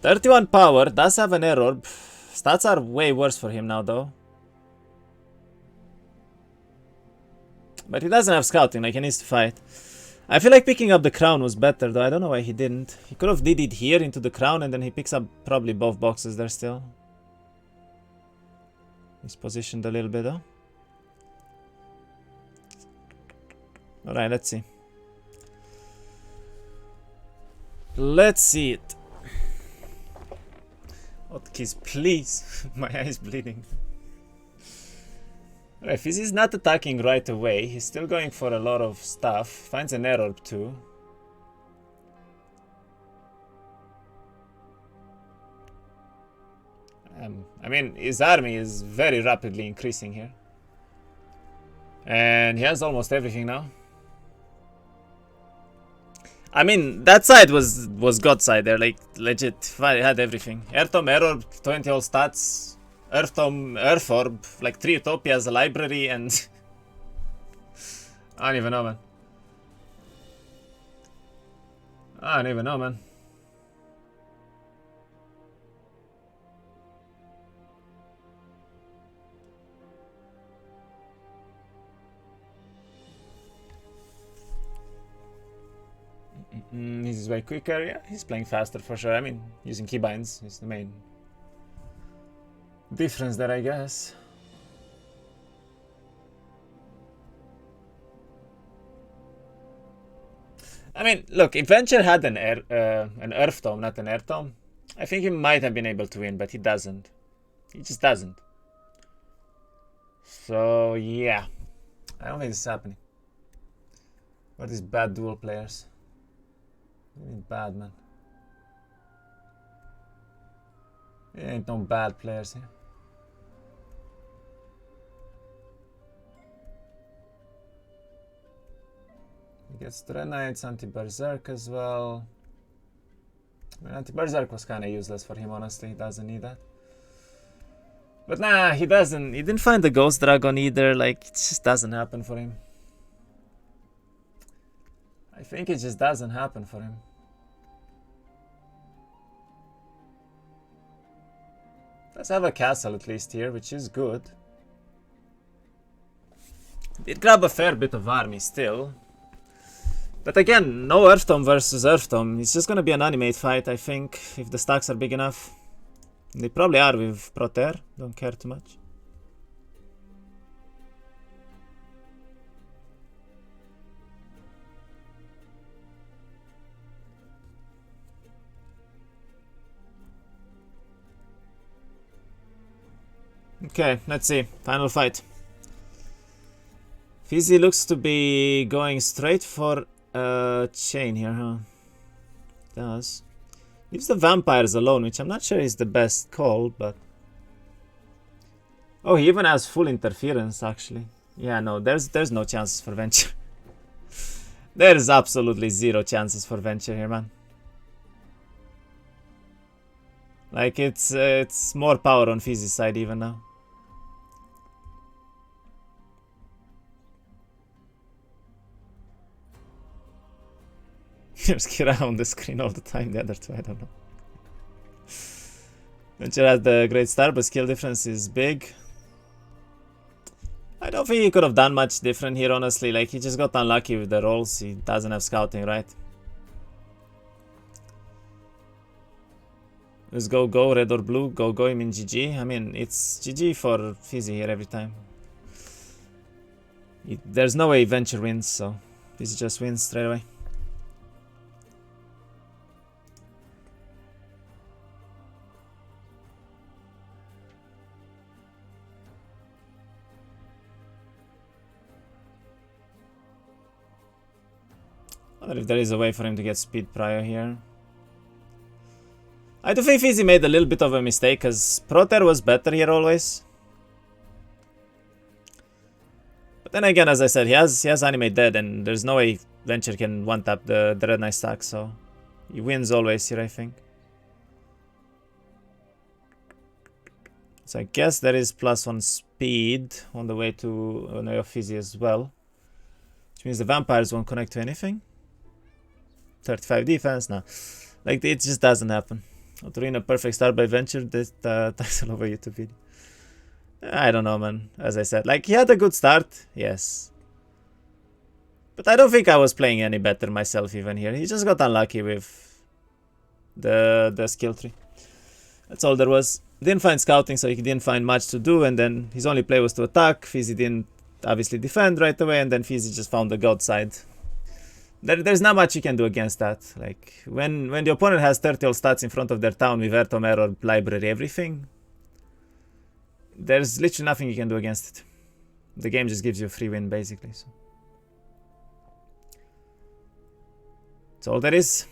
$31 power, does have an error. Stats are way worse for him now, though. But he doesn't have scouting, like he needs to fight. I feel like picking up the crown was better, though. I don't know why he didn't. He could have did it here into the crown, and then he picks up probably both boxes there still. He's positioned a little bit, though. Alright, let's see. Let's see it. Hotkeys, please. My eye is bleeding. Alright, Fizy is not attacking right away. He's still going for a lot of stuff. Finds an error too. I mean, his army is very rapidly increasing here. And he has almost everything now. I mean, that side was God side there, like legit. I had everything. Airtome error, 20 all stats. Earthtome, Earth Orb, like 3 Utopias, a library, and I don't even know, man. I don't even know, man. He's way quicker. Yeah, he's playing faster for sure. I mean, using keybinds is the main difference there, I guess. I mean, look, if Venture had an Earth Tome, not an Air Tome, I think he might have been able to win, but he doesn't. He just doesn't. So, yeah. I don't think this is happening. What are these bad duel players? What do you mean bad, man? There ain't no bad players here. He gets Dread Knights, anti-Berserk as well. I mean, anti-Berserk was kind of useless for him, honestly. He doesn't need that. But nah, he doesn't. He didn't find the Ghost Dragon either. Like, it just doesn't happen for him. I think it just doesn't happen for him. Does have a castle at least here, which is good. Did grab a fair bit of army still. But again, no Earth Tome versus Earth Tome. It's just gonna be an animate fight, I think, if the stacks are big enough. They probably are with Proter. Don't care too much. Okay, let's see. Final fight. Fizy looks to be going straight for a chain here, huh? Does. Leaves the vampires alone, which I'm not sure is the best call, but... Oh, he even has full interference, actually. Yeah, no, there's no chances for Venture. There's absolutely zero chances for Venture here, man. Like, it's more power on Fizy's side even now. There's Kira on the screen all the time, the other two, I don't know. Venture has the great start, but skill difference is big. I don't think he could have done much different here, honestly. Like, he just got unlucky with the rolls. He doesn't have scouting, right? Let's go, red or blue. Go, I mean GG. I mean, it's GG for Fizy here every time. There's no way Venture wins, so Fizy just wins straight away. I wonder if there is a way for him to get speed prior here. I do think Fizy made a little bit of a mistake, because Proter was better here always. But then again, as I said, he has Animate dead, and there's no way Venture can one-tap the Red Knight stack, so he wins always here, I think. So I guess there is +1 speed on the way to Fizy as well. Which means the vampires won't connect to anything. 35 defense, nah. Like, it just doesn't happen. Otorina perfect start by Venture, this title of a YouTube video. I don't know, man. As I said, like, he had a good start, yes. But I don't think I was playing any better myself even here. He just got unlucky with the skill tree. That's all there was. Didn't find scouting, so he didn't find much to do, and then his only play was to attack. Fizy didn't obviously defend right away, and then Fizy just found the god side. There's not much you can do against that. Like, when the opponent has 30 all stats in front of their town with Airtome, Error, Library, everything, there's literally nothing you can do against it. The game just gives you a free win, basically. So that's all there is.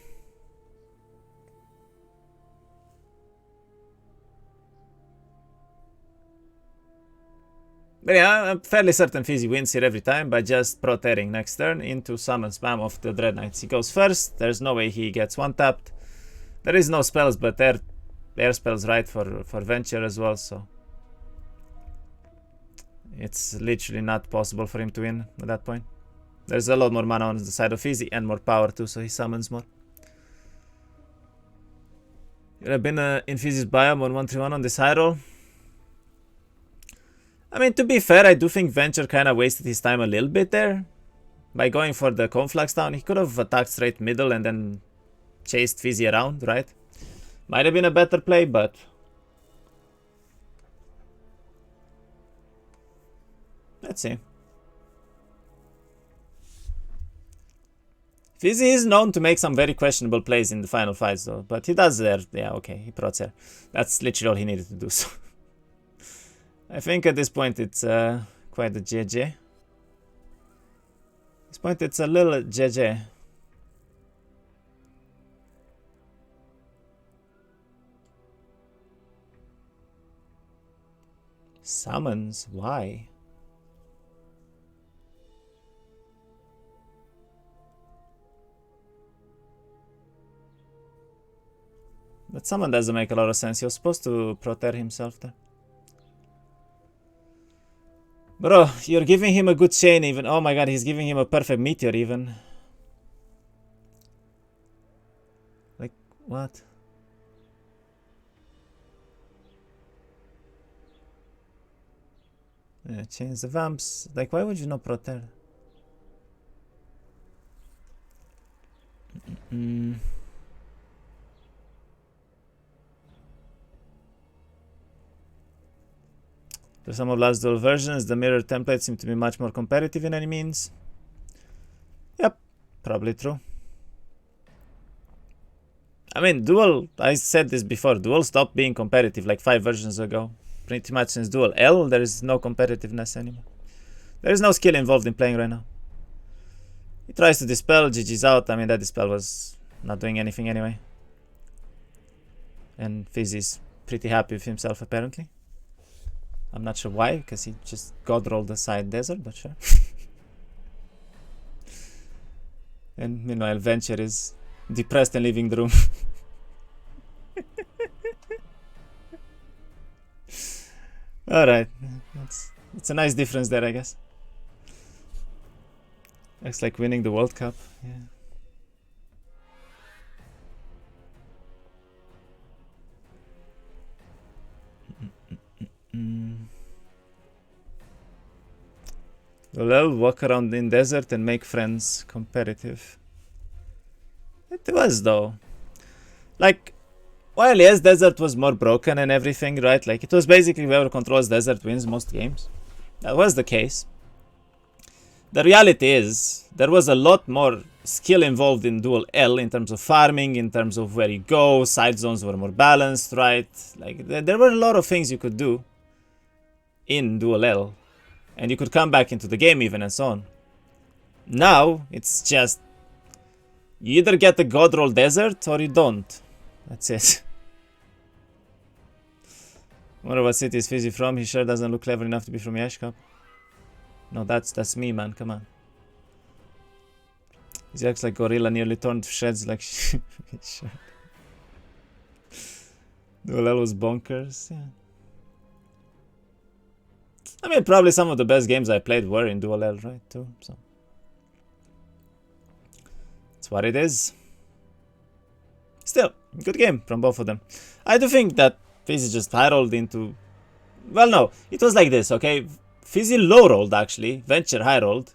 But yeah, I'm fairly certain Fizy wins here every time by just Protering next turn into summon spam of the Dread Knights. He goes first, there's no way he gets one-tapped. There is no spells, but air spells right for Venture as well, so it's literally not possible for him to win at that point. There's a lot more mana on the side of Fizy and more power too, so he summons more. You'd have been in Fizy's biome on 131 on this high roll. I mean, to be fair, I do think Venture kind of wasted his time a little bit there. By going for the Conflux down, he could have attacked straight middle and then chased fizy around, right? Might have been a better play, but let's see. Fizy is known to make some very questionable plays in the final fights, though. But he does there. Yeah, okay, he prots there. That's literally all he needed to do. So I think at this point it's quite a GG. At this point it's a little GG. Summons? Why? That summon doesn't make a lot of sense. He was supposed to protect himself there. Bro, you're giving him a good chain even. Oh my god, he's giving him a perfect meteor even. Like, what? Yeah, change the vamps. Like, why would you not protect? For some of last duel versions, the mirror templates seem to be much more competitive in any means. Yep, probably true. I mean, duel, I said this before, duel stopped being competitive like 5 versions ago. Pretty much since duel L, there is no competitiveness anymore. There is no skill involved in playing right now. He tries to dispel, GG's out. I mean, that dispel was not doing anything anyway. And Fizy's pretty happy with himself apparently. I'm not sure why, because he just god rolled the side desert, but sure. And meanwhile, Wenture is depressed and leaving the room. Alright, it's a nice difference there, I guess. Looks like winning the World Cup, yeah. Well, walk around in desert and make friends competitive. It was though. Like, while yes, desert was more broken and everything, right? Like, it was basically whoever controls desert wins most games. That was the case. The reality is, there was a lot more skill involved in duel L in terms of farming, in terms of where you go, side zones were more balanced, right? Like, there were a lot of things you could do in duel L. And you could come back into the game even and so on. Now, it's just, you either get the god roll desert or you don't. That's it. I wonder what city is Fizy from. He sure doesn't look clever enough to be from Yash Cup. No, that's me, man. Come on. He acts like gorilla nearly torn to shreds like shit. Duel L was bonkers. Yeah. I mean, probably some of the best games I played were in duel L, right? Too. So that's what it is. Still, good game from both of them. I do think that Fizy just high rolled into. Well, no, it was like this, okay? Fizy low rolled actually, Wenture high rolled,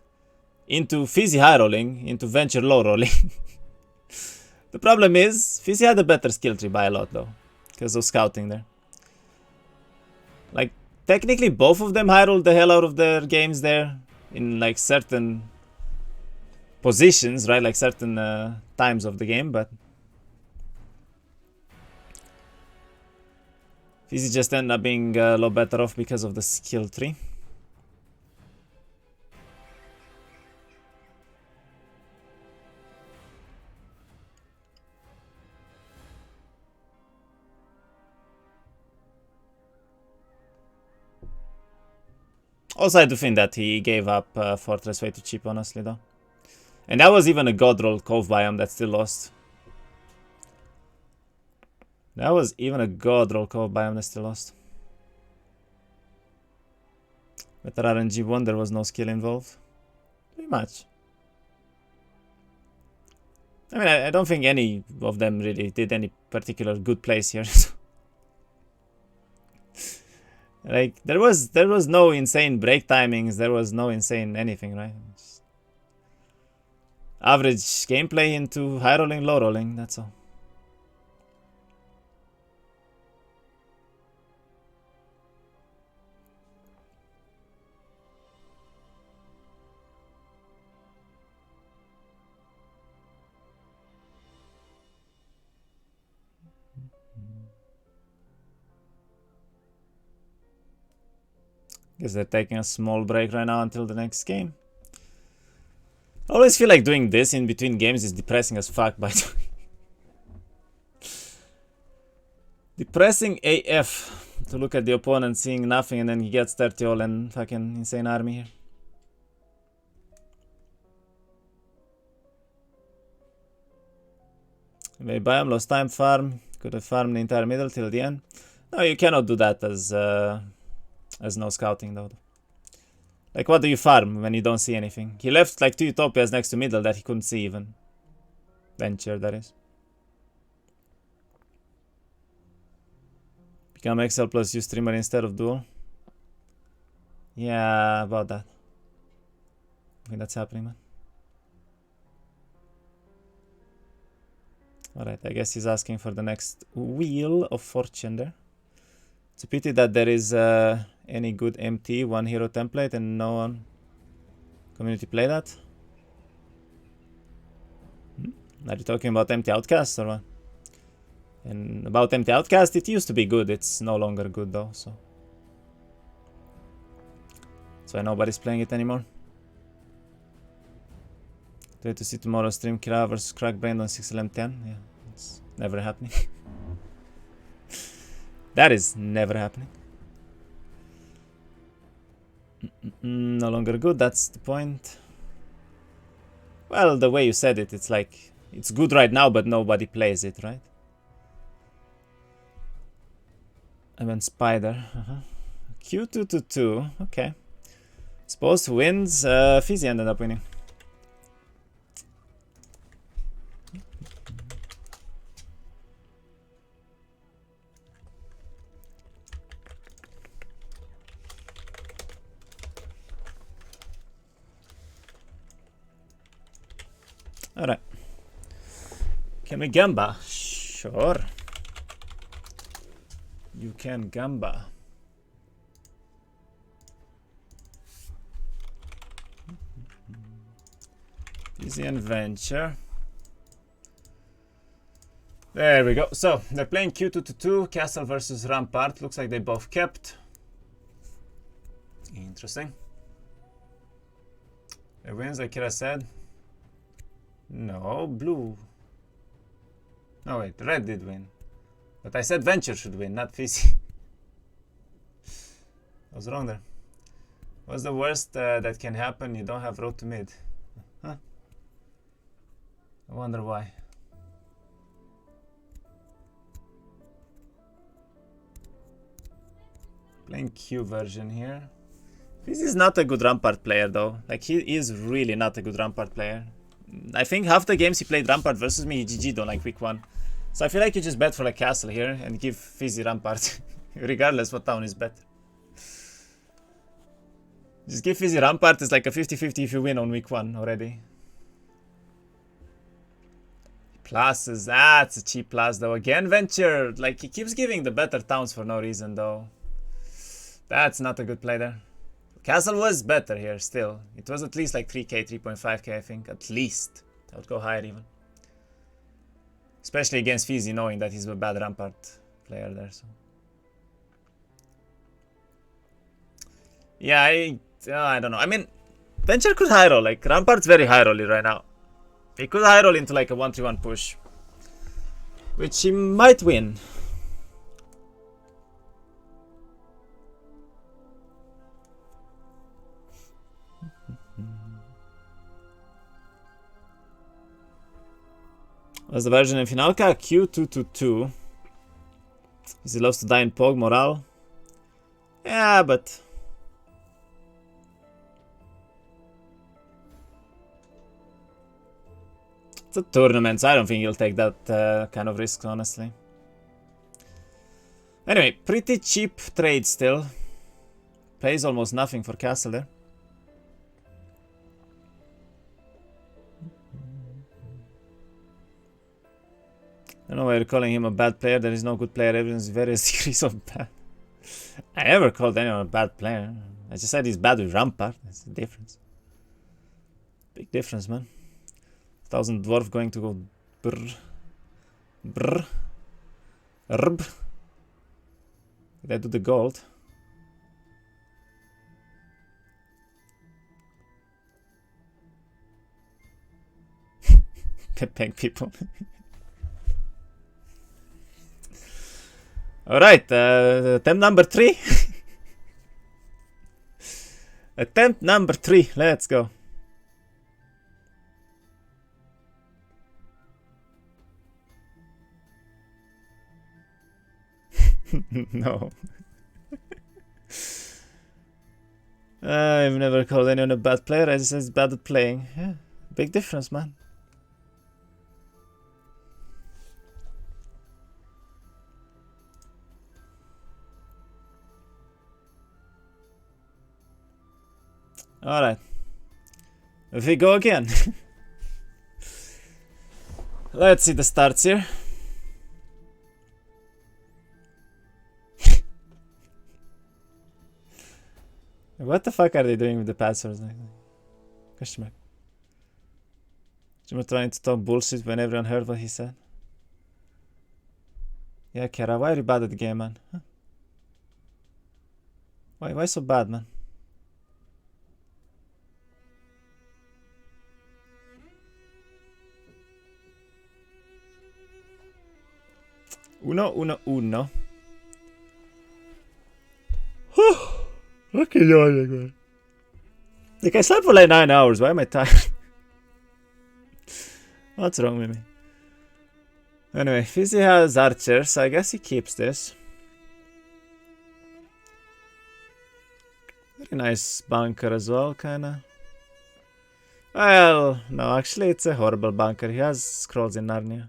into Fizy high rolling, into Wenture low rolling. The problem is, Fizy had a better skill tree by a lot though, because of scouting there. Like, technically both of them high rolled the hell out of their games there, in like certain positions, right? Like certain times of the game, but Fizy just ended up being a lot better off because of the skill tree. Also, I do think that he gave up Fortress way too cheap, honestly, though. And that was even a god roll Cove biome that still lost. That was even a god roll Cove biome that still lost. Better RNG 1, there was no skill involved. Pretty much. I mean, I don't think any of them really did any particular good plays here. Like, there was no insane break timings, there was no insane anything, right? Just average gameplay into high rolling, low rolling, that's all. Guess they're taking a small break right now until the next game. I always feel like doing this in between games is depressing as fuck, by the way. Depressing AF to look at the opponent seeing nothing and then he gets 30 all and fucking insane army here. Maybe buy him, lost time farm. Could have farmed the entire middle till the end. No, you cannot do that as no scouting though. Like, what do you farm when you don't see anything? He left like 2 utopias next to middle that he couldn't see even. Venture, that is. Become XL plus use streamer instead of duel. Yeah, about that. I think that's happening, man. Alright, I guess he's asking for the next Wheel of Fortune there. It's a pity that there is any good MT, one hero template and no one community play that. Are you talking about empty outcast or what? And about empty outcast, it used to be good, it's no longer good though, so that's why nobody's playing it anymore. Try to see tomorrow's stream Kira versus Crackbrain on 6LM10. Yeah, it's never happening. That is never happening. No longer good, that's the point. Well, the way you said it, it's like, it's good right now, but nobody plays it, right? I went Spider. Q222, okay. Suppose wins, Fizy ended up winning. Alright. Can we gamba? Sure. You can gamba. Easy and venture. There we go. So they're playing Q222, Castle versus Rampart. Looks like they both kept. Interesting. It wins, like Kira said. No, blue. No, wait, red did win. But I said venture should win, not fizy. I was wrong there. What's the worst that can happen? You don't have road to mid. Huh? I wonder why. Playing Q version here. Fizy is not a good Rampart player though. Like, he is really not a good Rampart player. I think half the games he played Rampart versus me, he GG'd on like week 1. So I feel like you just bet for a castle here and give Fizy Rampart. Regardless what town is better. Just give Fizy Rampart, it's like a 50-50 if you win on week 1 already. Pluses, it's a cheap plus though. Again, venture, like he keeps giving the better towns for no reason though. That's not a good play there. Castle was better here still. It was at least like 3k, 3.5k I think, at least. I would go higher even. Especially against Fizy, knowing that he's a bad Rampart player there. So yeah, I don't know. I mean, venture could high roll. Like, Rampart's very high rolly right now. He could high roll into like a 1-3-1 push, which he might win. What's the version in Finalka? Q222. He loves to die in Pog, morale. Yeah, but it's a tournament, so I don't think he'll take that kind of risk, honestly. Anyway, pretty cheap trade still. Pays almost nothing for Castle there. I don't know why you're calling him a bad player. There is no good player evidence, various degrees of bad. I never called anyone a bad player. I just said he's bad with Rampart. That's the difference. Big difference, man. 1000 dwarf going to go brr. Brr. Rb. Did I do the gold? paying people. Alright, attempt number 3. Attempt number 3, let's go. No. I've never called anyone a bad player, I just said he's bad at playing. Yeah, big difference, man. Alright. If we go again. Let's see the starts here. What the fuck are they doing with the passwords? Question mark. Jimmy trying to talk bullshit when everyone heard what he said. Yeah, Kara, why are you bad at the game, man? Huh? Why so bad, man? Uno. Okay, man. Like, I slept for like 9 hours. Why am I tired? What's wrong with me? Anyway, Fizy has archer, so I guess he keeps this. Very nice bunker as well, kinda. Well, no, actually it's a horrible bunker. He has scrolls in Narnia.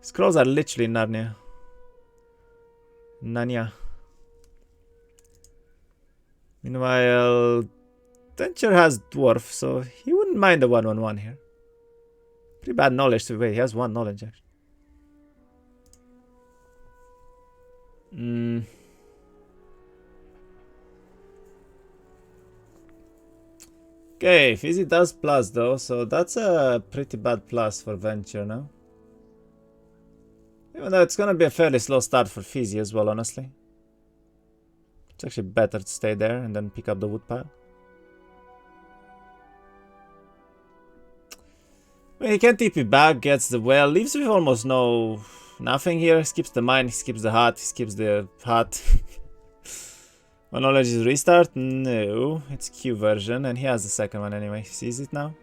Scrolls are literally in Narnia. Narnia. Meanwhile, Wenture has dwarf, so he wouldn't mind the 1-1-1 here. Pretty bad knowledge to wait. He has 1 knowledge actually. Okay, Fizy does plus though, so that's a pretty bad plus for Wenture now. Even though it's gonna be a fairly slow start for Fizy as well, honestly. It's actually better to stay there and then pick up the wood pile. Well, he can TP back, gets the well, leaves with almost nothing here. Skips the mine, skips the hut, skips the hut. One knowledge is restart? No, it's Q version, and he has the second one anyway. He sees it now.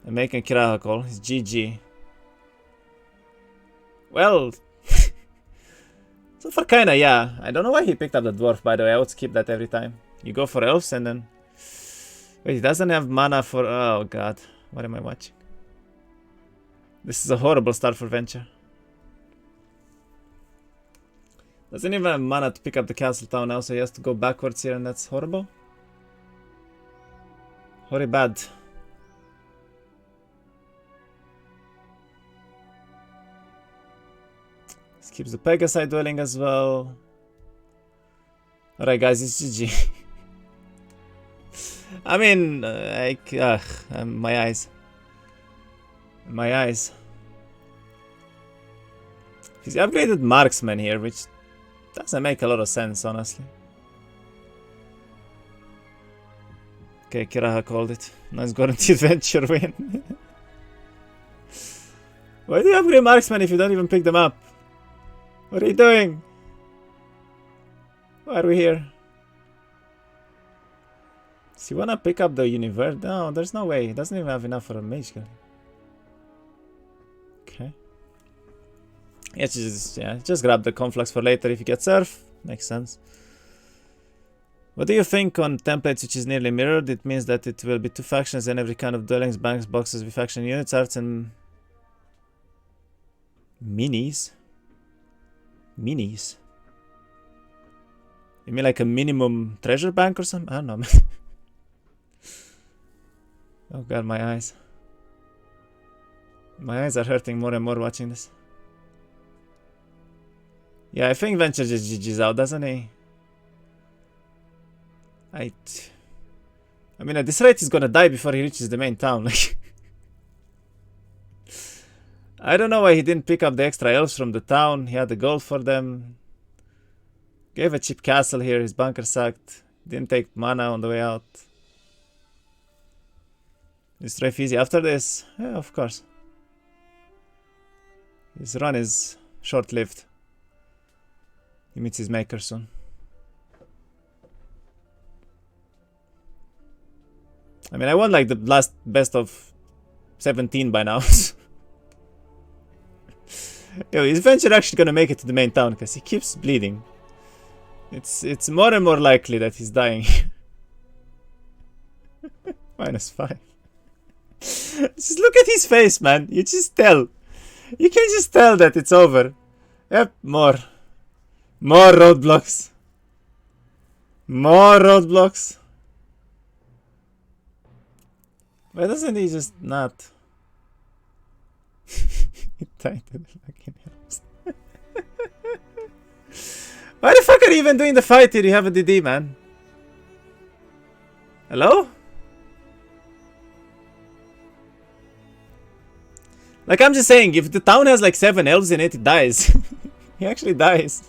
I'm making Kiraha call. It's GG. Well, so far kinda, yeah. I don't know why he picked up the dwarf, by the way. I would skip that every time. You go for elves and then... Wait, he doesn't have mana for... Oh god, what am I watching? This is a horrible start for Wenture. Doesn't even have mana to pick up the castle town now, so he has to go backwards here, and that's horrible. Horry bad. Skips the Pegasi dwelling as well. Alright guys, it's GG. I mean, my eyes. My eyes. He's upgraded marksman here, which doesn't make a lot of sense, honestly. Okay, Kiraha called it. Nice guaranteed Wenture win. Why do you upgrade marksman if you don't even pick them up? What are you doing? Why are we here? Does he wanna pick up the universe? No, there's no way. He doesn't even have enough for a mage guy. Okay. Just grab the conflux for later if you get surf. Makes sense. What do you think on templates which is nearly mirrored? It means that it will be 2 factions and every kind of dwellings, banks, boxes with faction units, arts and minis. Minis? You mean like a minimum treasure bank or something? I don't know, man. Oh god, my eyes. My eyes are hurting more and more watching this. Yeah, I think Wenture just GG's out, doesn't he? I mean, at this rate, he's gonna die before he reaches the main town. Like, I don't know why he didn't pick up the extra elves from the town. He had the gold for them. Gave a cheap castle here. His bunker sucked. Didn't take mana on the way out. Destroy fizy after this? Yeah, of course. His run is short-lived. He meets his maker soon. I mean, I won like the last best of 17 by now. Yo, is Venture actually gonna make it to the main town? Because he keeps bleeding. It's more and more likely that he's dying. -5. Just look at his face, man. You just tell. You can just tell that it's over. Yep, more. More roadblocks. More roadblocks. Why doesn't he just not? He died to the fucking house. Why the fuck are you even doing the fight here? You have a DD, man. Hello? Like, I'm just saying, if the town has like 7 elves in it, it dies. He actually dies.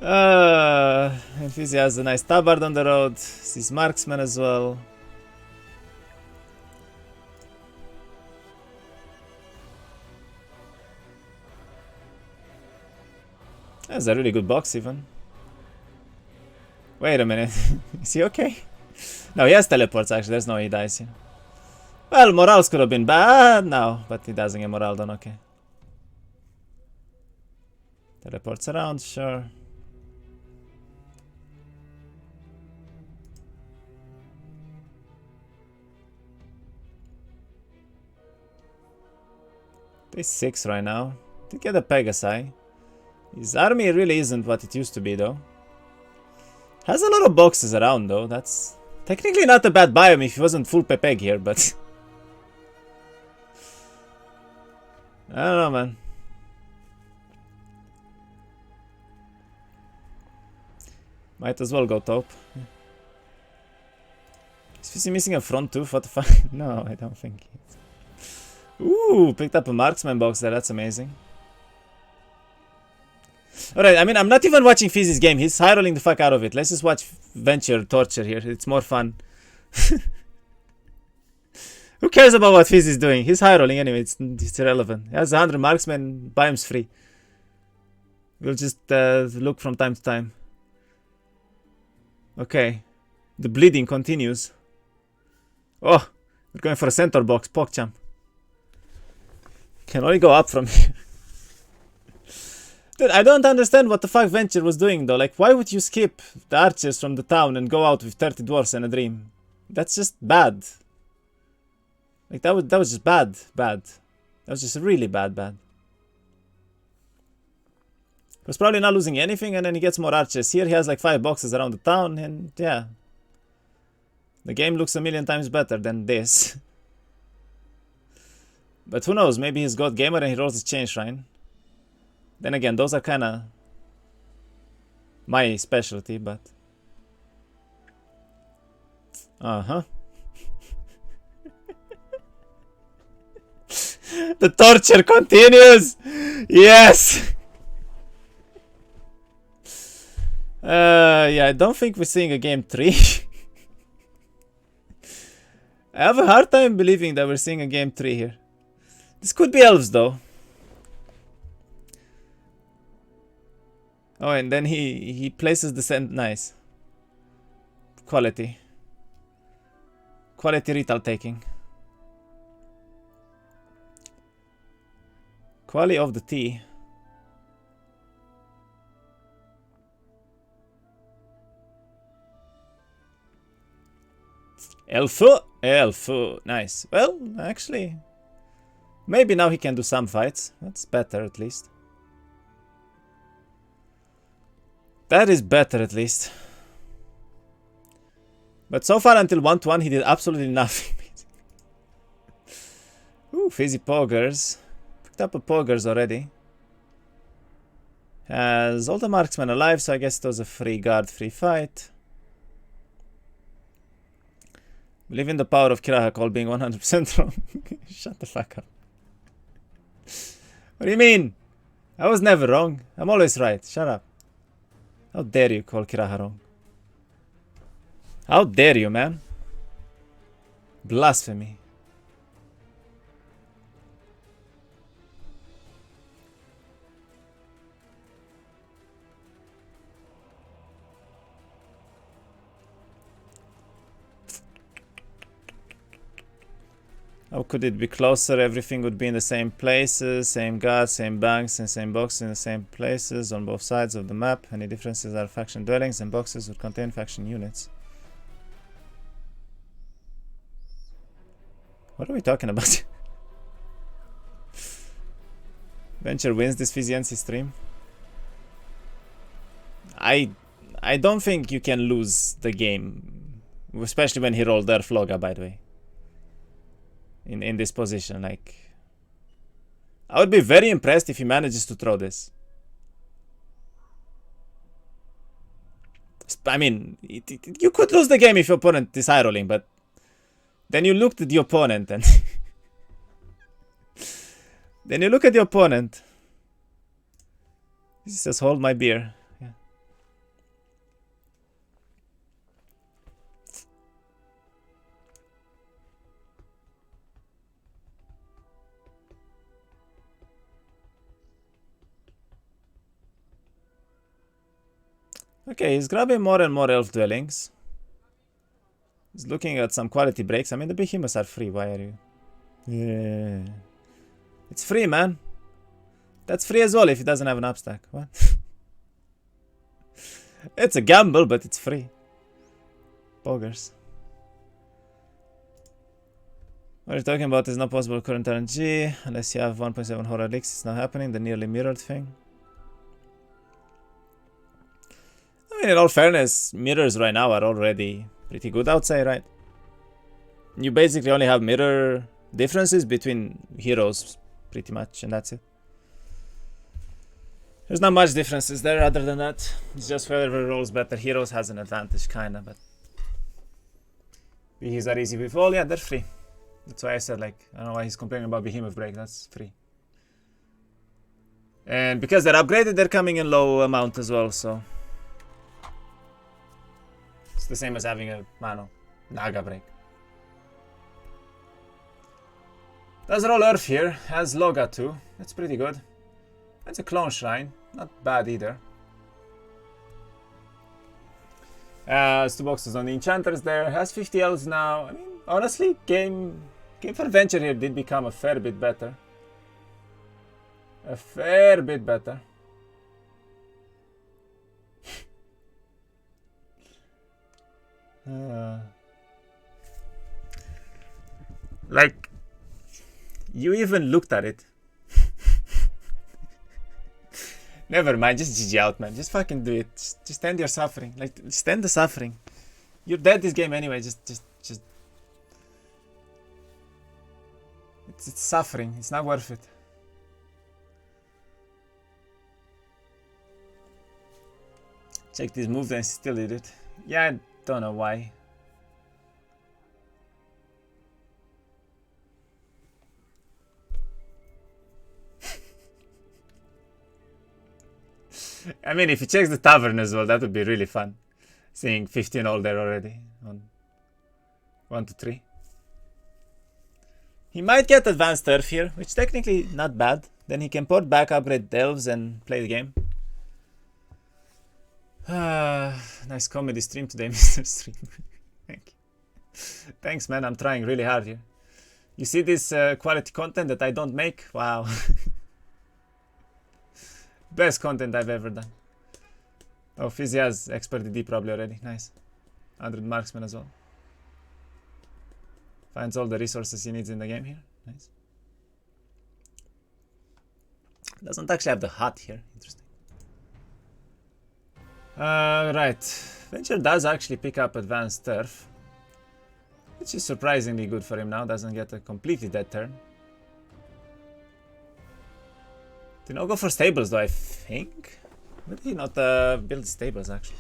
And Fizzy has a nice tabard on the road. Sees marksman as well. That's a really good box even. Wait a minute. Is he okay? No, he has teleports actually. There's no way he dies here. Well, morals could have been bad now, but he doesn't get morale done, okay. Teleports around, sure. Day 6 right now. Did get a Pegasi. His army really isn't what it used to be though. Has a lot of boxes around though. That's technically not a bad biome if he wasn't full Pepeg here, but I don't know, man. Might as well go top. Is he missing a front tooth? What the fuck? No, I don't think he is. Ooh, picked up a marksman box there. That's amazing. Alright, I mean, I'm not even watching Fizzy's game. He's high rolling the fuck out of it. Let's just watch Venture torture here. It's more fun. Who cares about what Fizzy's doing? He's high rolling anyway. It's irrelevant. He has 100 marksmen. Biome's free. We'll just look from time to time. Okay. The bleeding continues. Oh, we're going for a centaur box. PogChamp. Can only go up from here. Dude, I don't understand what the fuck Venture was doing though. Like, why would you skip the archers from the town and go out with 30 dwarfs and a dream? That's just bad. Like, that was just bad. That was just really bad. He was probably not losing anything, and then he gets more archers. Here he has like 5 boxes around the town, and yeah. The game looks a million times better than this. But who knows, maybe he's God Gamer and he rolls his chain shrine. Then again, those are kinda my specialty, but uh-huh. The torture continues! Yes! Yeah, I don't think we're seeing a game 3. I have a hard time believing that we're seeing a game 3 here. This could be elves though. Oh, and then he places the send. Nice. Quality retail taking. Quality of the tea. Elfu. Nice. Well, actually, maybe now he can do some fights. That's better at least. That is better at least. But so far until 1-1 he did absolutely nothing. Ooh, Fizzy Poggers. Picked up a Poggers already. Has all the marksmen alive, so I guess it was a free guard, free fight. Believe in the power of Kiraha call being 100% wrong. Shut the fuck up. What do you mean? I was never wrong. I'm always right. Shut up. How dare you call Kiraha wrong? How dare you, man? Blasphemy. How could it be closer? Everything would be in the same places, same gods, same banks, and same boxes in the same places on both sides of the map. Any differences are faction dwellings, and boxes would contain faction units. What are we talking about? Wenture wins this fizy stream. I don't think you can lose the game, especially when he rolled their Floga, by the way. In this position, like, I would be very impressed if he manages to throw this. I mean, you could lose the game if your opponent is high rolling, but then you look at the opponent and then you look at the opponent. He says, "Hold my beer." Yeah. Okay, he's grabbing more and more elf dwellings. He's looking at some quality breaks. I mean, the behemoths are free. Why are you? Yeah. It's free, man. That's free as well if he doesn't have an upstack. What? It's a gamble, but it's free. Boggers. What you're talking about is not possible current RNG unless you have 1.7 horror leaks. It's not happening. The nearly mirrored thing. I mean, in all fairness, mirrors right now are already pretty good, I would say, right? You basically only have mirror differences between heroes, pretty much, and that's it. There's not much differences there other than that. It's just whoever rolls better heroes has an advantage, kinda, but Behemoths are easy with all, yeah, they're free. That's why I said, like, I don't know why he's complaining about Behemoth Break, that's free. And because they're upgraded, they're coming in low amount as well, so it's the same as having a Mano Naga Break. Does roll Earth here, has Loga too, that's pretty good. That's a clone shrine, not bad either. Has 2 boxes on the enchanters there, has 50 elves now. I mean, honestly, game for Venture here did become a fair bit better. A fair bit better. Like, you even looked at it. Never mind, just GG out, man. Just fucking do it. Just end your suffering. Like, just end the suffering. You're dead this game anyway. Just. It's suffering. It's not worth it. Check this move and still did it. Yeah, I don't know why. I mean, if he checks the tavern as well, that would be really fun. Seeing 15 all there already on 1 to 3. He might get advanced turf here, which technically not bad. Then he can port back, upgrade elves, and play the game. Nice comedy stream today, Mr. Stream. Thank you. Thanks, man. I'm trying really hard here. You see this quality content that I don't make? Wow. Best content I've ever done. Oh, Fizy has expert DD probably already. Nice. 100 marksman as well. Finds all the resources he needs in the game here. Nice. Doesn't actually have the hut here. Interesting. Right. Venture does actually pick up advanced turf, which is surprisingly good for him now. Doesn't get a completely dead turn. Did not go for stables though, I think. Why did he not build stables actually?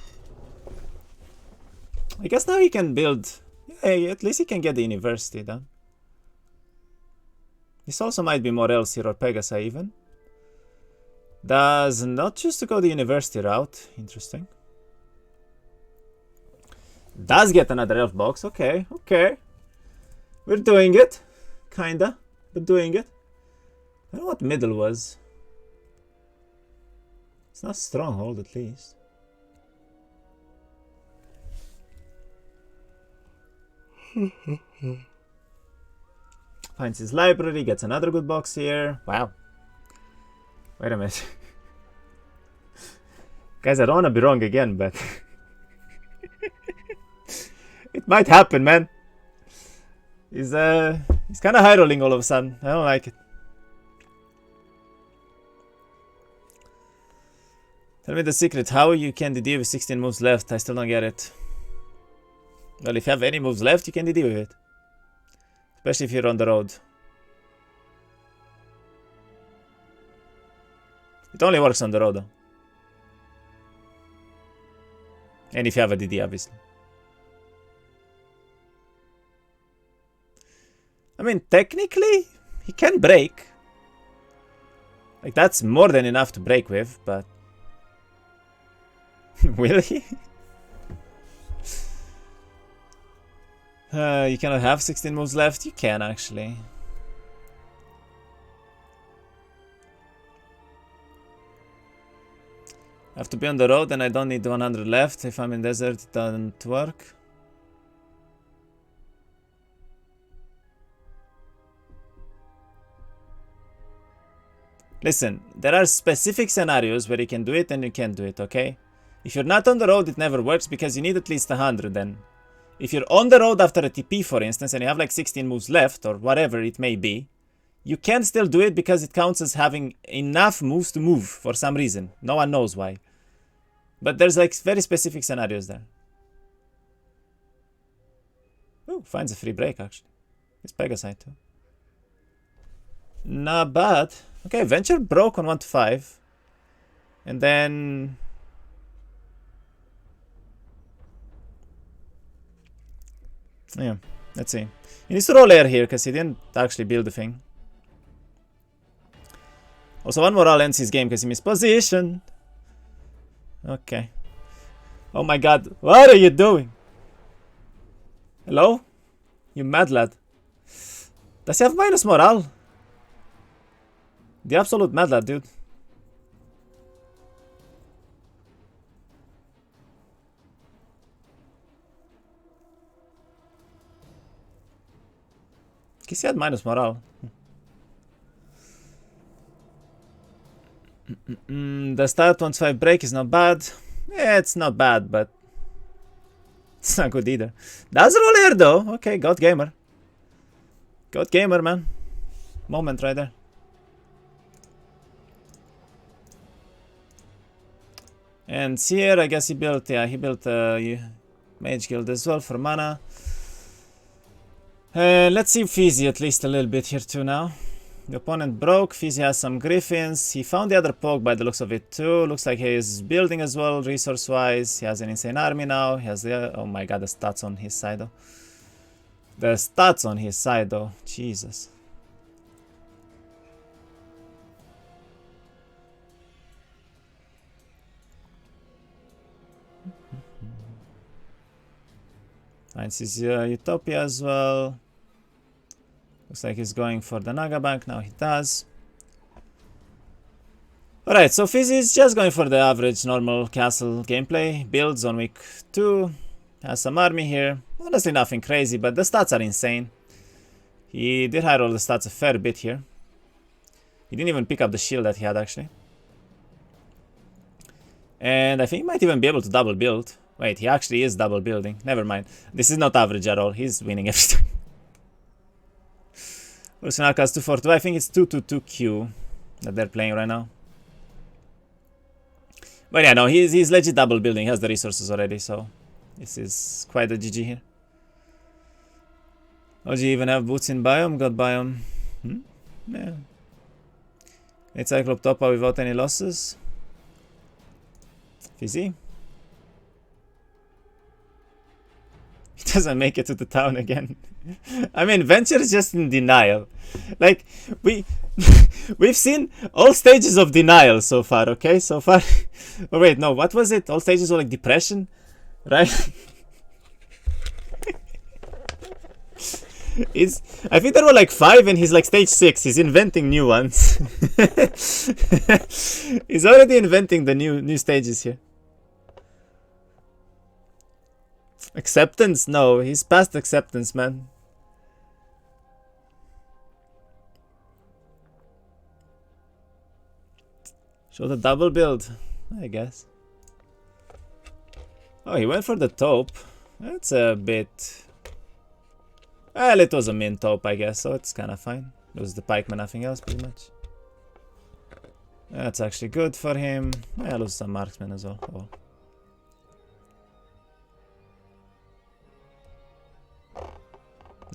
I guess now he can build. Yeah, at least he can get the university done. This also might be more else here or Pegasa even. Does not choose to go the university route. Interesting. Does get another elf box. Okay, okay. We're doing it. Kinda. But doing it. I don't know what middle was. It's not stronghold at least. Finds his library, gets another good box here. Wow. Wait a minute. Guys, I don't want to be wrong again, but it might happen, man. He's kind of high rolling all of a sudden. I don't like it. Tell me the secret. How you can DD with 16 moves left? I still don't get it. Well, if you have any moves left, you can DD with it. Especially if you're on the road. It only works on the road though. And if you have a DD, obviously. I mean, technically, he can break. Like, that's more than enough to break with, but... Will he? You cannot have 16 moves left? You can, actually. I have to be on the road and I don't need 100 left. If I'm in desert, it doesn't work. Listen, there are specific scenarios where you can do it and you can't do it, okay? If you're not on the road, it never works because you need at least 100 then. If you're on the road after a TP, for instance, and you have like 16 moves left, or whatever it may be, you can still do it because it counts as having enough moves to move for some reason. No one knows why. But there's like very specific scenarios there. Oh, finds a free break actually. It's Pegasite too. Not bad. Okay, Venture broke on 1 to 5. And then... yeah, let's see. He needs to roll air here because he didn't actually build the thing. Also, one morale ends his game because he missed position. Okay. Oh my god, what are you doing? Hello? You mad lad. Does he have minus morale? The absolute mad lad, dude. Guess he had minus morale. The start 1-5 break is not bad. Yeah, it's not bad, but it's not good either. Does roll air though. Okay, God gamer. God gamer, man. Moment right there. And here, I guess he built, yeah, he built Mage Guild as well for mana. Let's see Fizy at least a little bit here too now. The opponent broke, Fizy has some Griffins. He found the other poke by the looks of it too. Looks like he is building as well, resource-wise. He has an insane army now. He has the... oh my god, the stats on his side though. The stats on his side though. Jesus. Finds his Utopia as well. Looks like he's going for the Naga Bank. Now he does. Alright, so Fizy is just going for the average normal castle gameplay. Builds on week 2. Has some army here. Honestly nothing crazy, but the stats are insane. He did high roll the stats a fair bit here. He didn't even pick up the shield that he had actually. And I think he might even be able to double build. Wait, he actually is double building. Never mind. This is not average at all. He's winning every time. Personal cost 242. I think it's 222Q that they're playing right now. But yeah, no, he's legit double building. He has the resources already, so this is quite a GG here. Oh, do you even have boots in biome? Got biome. Yeah. It's Cyclop Topa without any losses. Fizy. He doesn't make it to the town again. I mean, Venture is just in denial. Like, we've seen all stages of denial so far, okay? So far. Oh wait, no, what was it? All stages of like depression? Right? I think there were like 5 and he's like stage 6. He's inventing new ones. He's already inventing the new stages here. Acceptance? No, he's past acceptance, man. Show the double build, I guess. Oh, he went for the taupe. That's a bit... Well, it was a min taupe, I guess, so it's kind of fine. Lose the pikeman, nothing else, pretty much. That's actually good for him. I lose some marksmen as well. Oh.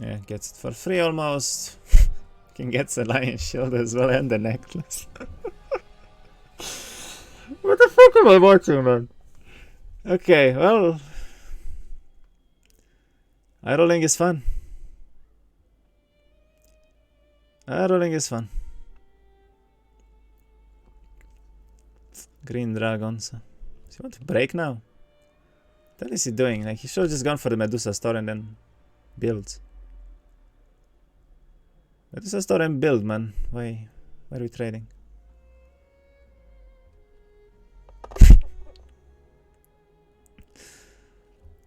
Yeah, gets it for free almost. Can get the lion shield as well and the necklace. What the fuck am I watching, man? Okay, well... Eye rolling is fun. Eye rolling is fun. Green dragons. Does he want to break now? What is he doing? Like, he should have just gone for the Medusa store and then builds. Medusa store and build, man. Why are we trading?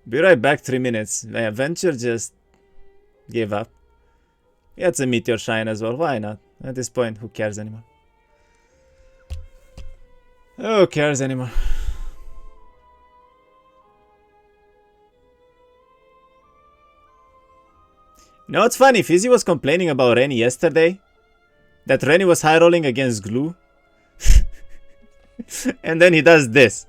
Be right back, 3 minutes. Yeah, Venture just gave up. He had some meteor shine as well. Why not? At this point, who cares anymore? Who cares anymore? You know what's funny? Fizy was complaining about Rennie yesterday. That Rennie was high rolling against glue. And then he does this.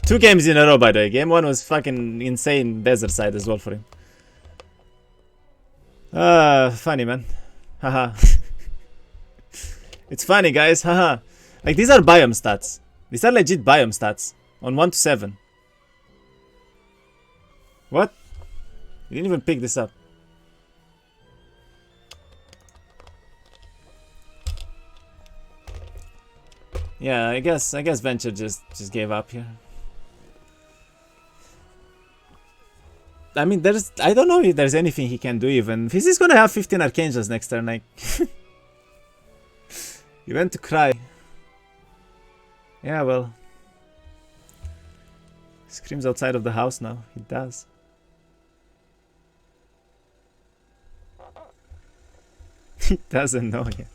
2 games in a row, by the way. Game 1 was fucking insane desert side as well for him. Funny, man. Haha. It's funny, guys. Haha. Like, these are biome stats. These are legit biome stats. On 1 to 7. What? You didn't even pick this up. Yeah, I guess Venture just gave up here. I mean, I don't know if there's anything he can do even. Fizy's gonna have 15 Archangels next turn, like... He went to cry. Yeah, well... He screams outside of the house now. He does. He doesn't know yet.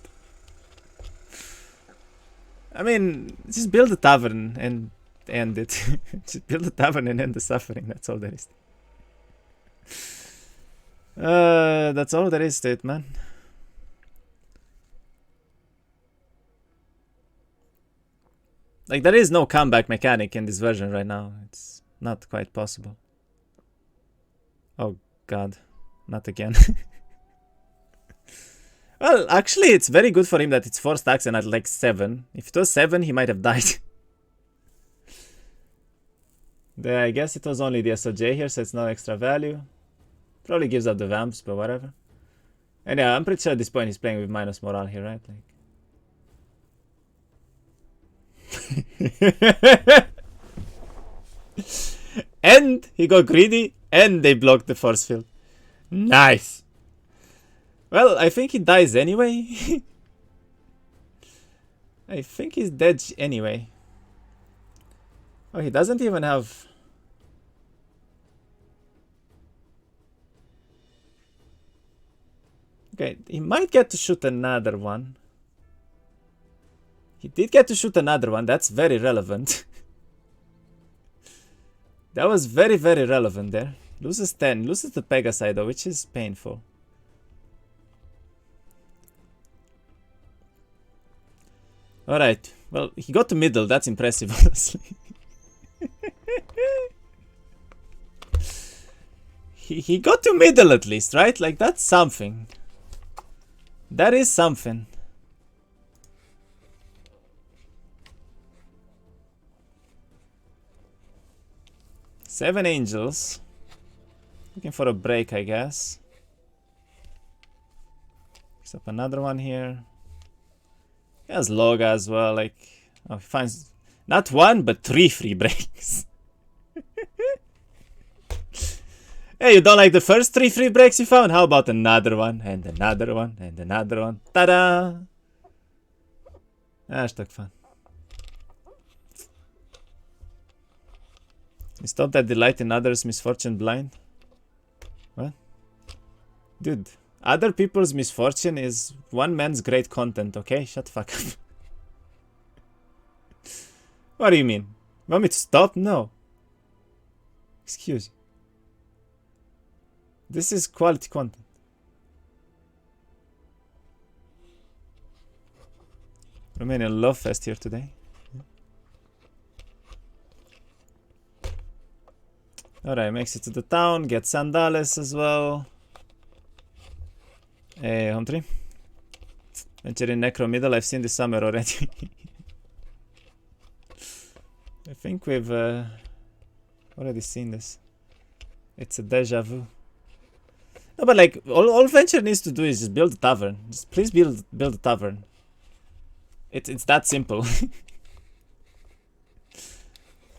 I mean, just build a tavern and end it. Just build a tavern and end the suffering. That's all there is. That's all there is to it, man. Like, there is no comeback mechanic in this version right now. It's not quite possible. Oh god, not again. Well, actually, it's very good for him that it's 4 stacks and at like 7. If it was 7, he might have died. I guess it was only the SOJ here, so it's no extra value. Probably gives up the vamps, but whatever. And yeah, I'm pretty sure at this point he's playing with minus morale here, right? Like. And he got greedy, and they blocked the force field. Nice! Well, I think he dies anyway. I think he's dead anyway. Oh, he doesn't even have... Okay, he might get to shoot another one. He did get to shoot another one. That's very relevant. That was very, very relevant there. Loses 10. Loses the Pegasi though, which is painful. Alright. Well, he got to middle. That's impressive, honestly. He got to middle at least, right? Like, that's something. That is something. Seven angels. Looking for a break, I guess. Picks up another one here. He has Loga as well. Like, oh, he finds not 1 but 3 free breaks. Hey, you don't like the first 3 free breaks you found? How about another one, and another one, and another one? Ta-da! Hashtag fun. You stop that delight in others' misfortune blind? What? Dude, other people's misfortune is one man's great content, okay? Shut the fuck up. What do you mean? Want me to stop? No. Excuse you. This is quality content. Romanian Love Fest here today. Alright, makes it to the town, get sandales as well. Hey, home 3. Venture in Necro Middle, I've seen this summer already. I think we've already seen this. It's a deja vu. No, but like, all Venture needs to do is just build a tavern. Just please build a tavern. It's that simple.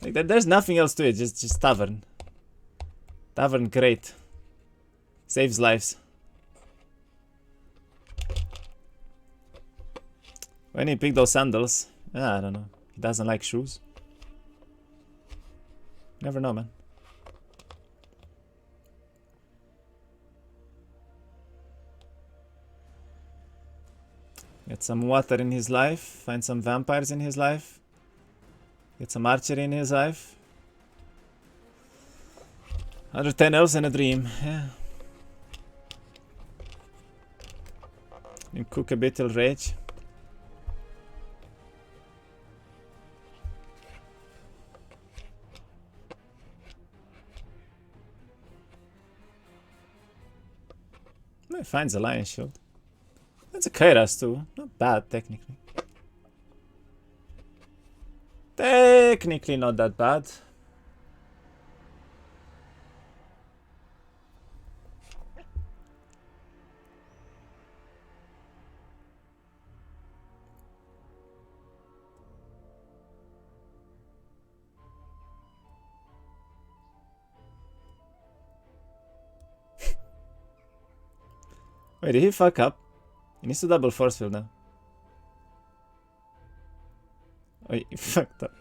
Like, there's nothing else to it, just tavern. Tavern, great. Saves lives. When he picked those sandals, I don't know. He doesn't like shoes. Never know, man. Get some water in his life. Find some vampires in his life. Get some archery in his life. 110 elves and a dream. Yeah. And cook a bit till rage. He finds a lion shield. That's a Kairas too. Not bad, technically. Technically not that bad. Wait, did he fuck up? He needs to double force field now. Oh, he fucked up.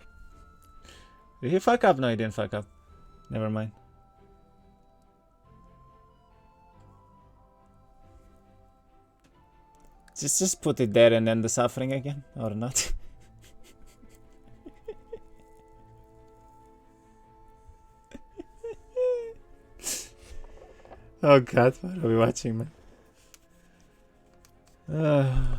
Did he fuck up? No, he didn't fuck up. Never mind. Just put it there and end the suffering again, or not? Oh god, what are we watching, man? I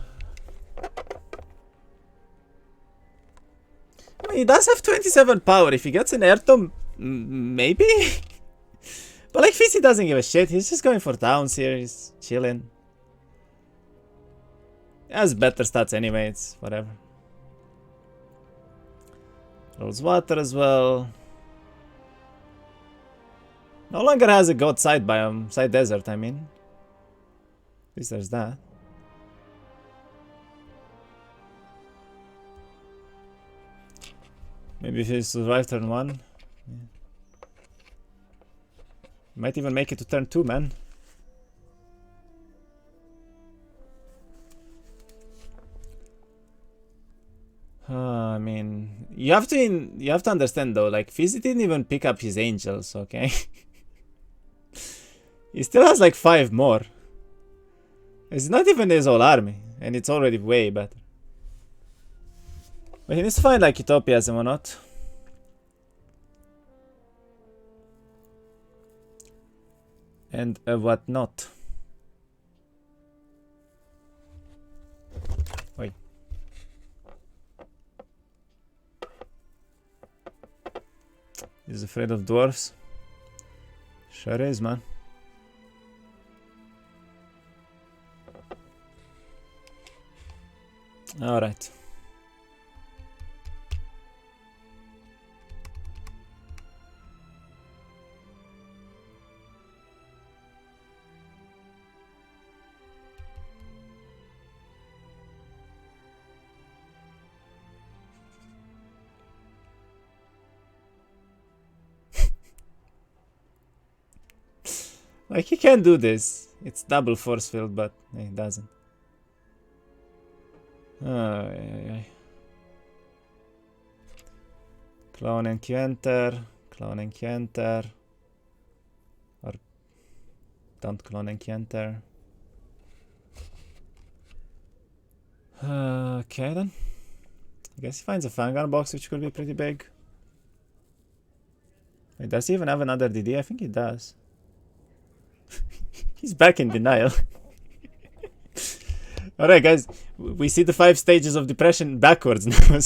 mean, he does have 27 power. If he gets an airtom, maybe? But like, fizy doesn't give a shit. He's just going for downs here. He's chilling. He has better stats anyway. It's whatever. Rolls water as well. No longer has a goat side biome. Side desert, I mean. At least there's that. Maybe if he survives turn 1. Yeah. Might even make it to turn 2, man. I mean, you have to understand though, like fizy didn't even pick up his angels, okay? He still has like 5 more. It's not even his whole army, and it's already way better. But he needs to find like utopias and whatnot. And whatnot. Wait. He's afraid of dwarves. Sure is, man. Alright. Like, he can do this. It's double force field, but he doesn't. Clone and Q-enter. Clone and Q-enter. Or don't clone and Q-enter. Okay then. I guess he finds a Fangar box, which could be pretty big. Wait, does he even have another DD? I think he does. He's back in denial. Alright guys, we see the 5 stages of depression backwards now.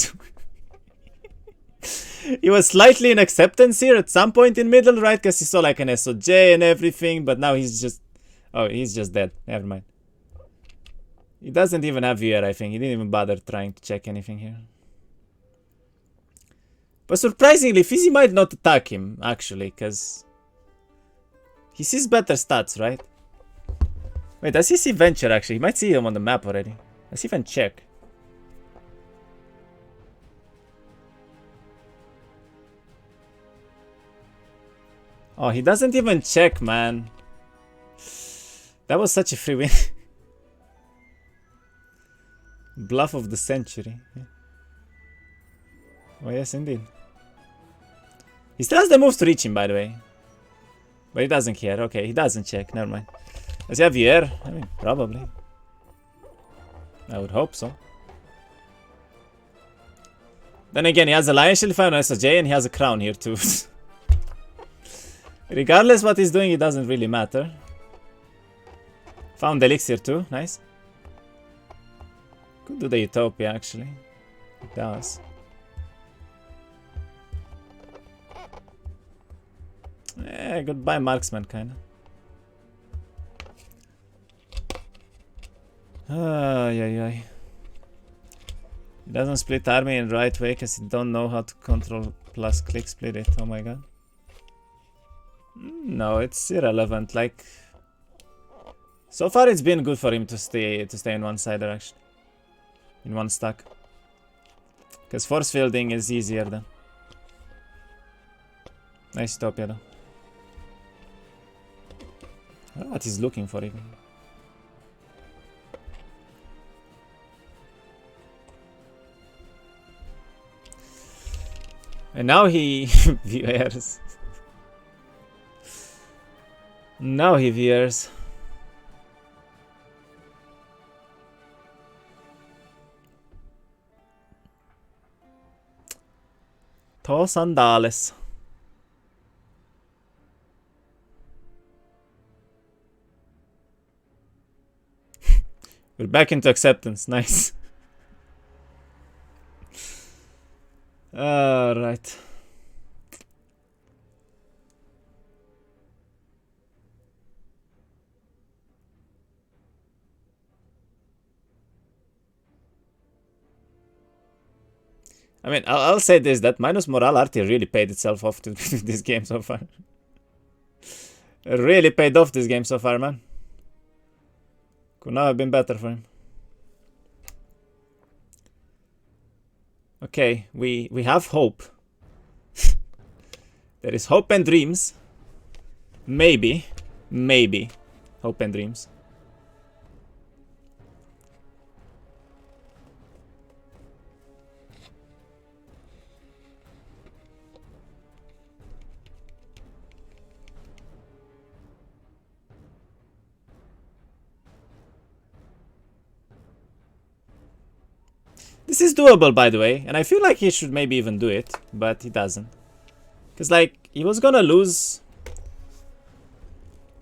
He was slightly in acceptance here at some point in middle, right? Because he saw like an SOJ and everything, but now he's just... Oh, he's just dead. Never mind. He doesn't even have VR, I think. He didn't even bother trying to check anything here. But surprisingly, Fizy might not attack him, actually, because... He sees better stats, right? Wait, does he see Venture, actually? He might see him on the map already. Let's even check. Oh, he doesn't even check, man. That was such a free win. Bluff of the century. Yeah. Oh, yes, indeed. He still has the moves to reach him, by the way. But he doesn't care. Okay, he doesn't check. Never mind. Does he have the air? I mean, probably. I would hope so. Then again, he has a Lion Shield, an SOJ, and he has a crown here too. Regardless what he's doing, it doesn't really matter. Found Elixir too. Nice. Could do the Utopia, actually. It does. Goodbye Marksman, kinda. He doesn't split army in the right way because he don't know how to control plus click split it. Oh my god. No, it's irrelevant. Like, so far it's been good for him to stay in one side actually. In one stack. Because force fielding is easier then. Nice Utopia though. I don't know what he's looking for even. And now he veers. Now he veers. Tos Andales. We're back into acceptance. Nice. Right. I mean, I'll say this, that minus morale arty really paid itself off to this game so far. It really paid off this game so far, man. Could not have been better for him. Okay, we have hope. There is hope and dreams. Maybe hope and dreams. This is doable, by the way, and I feel like he should maybe even do it, but he doesn't. Because, like, he was gonna lose...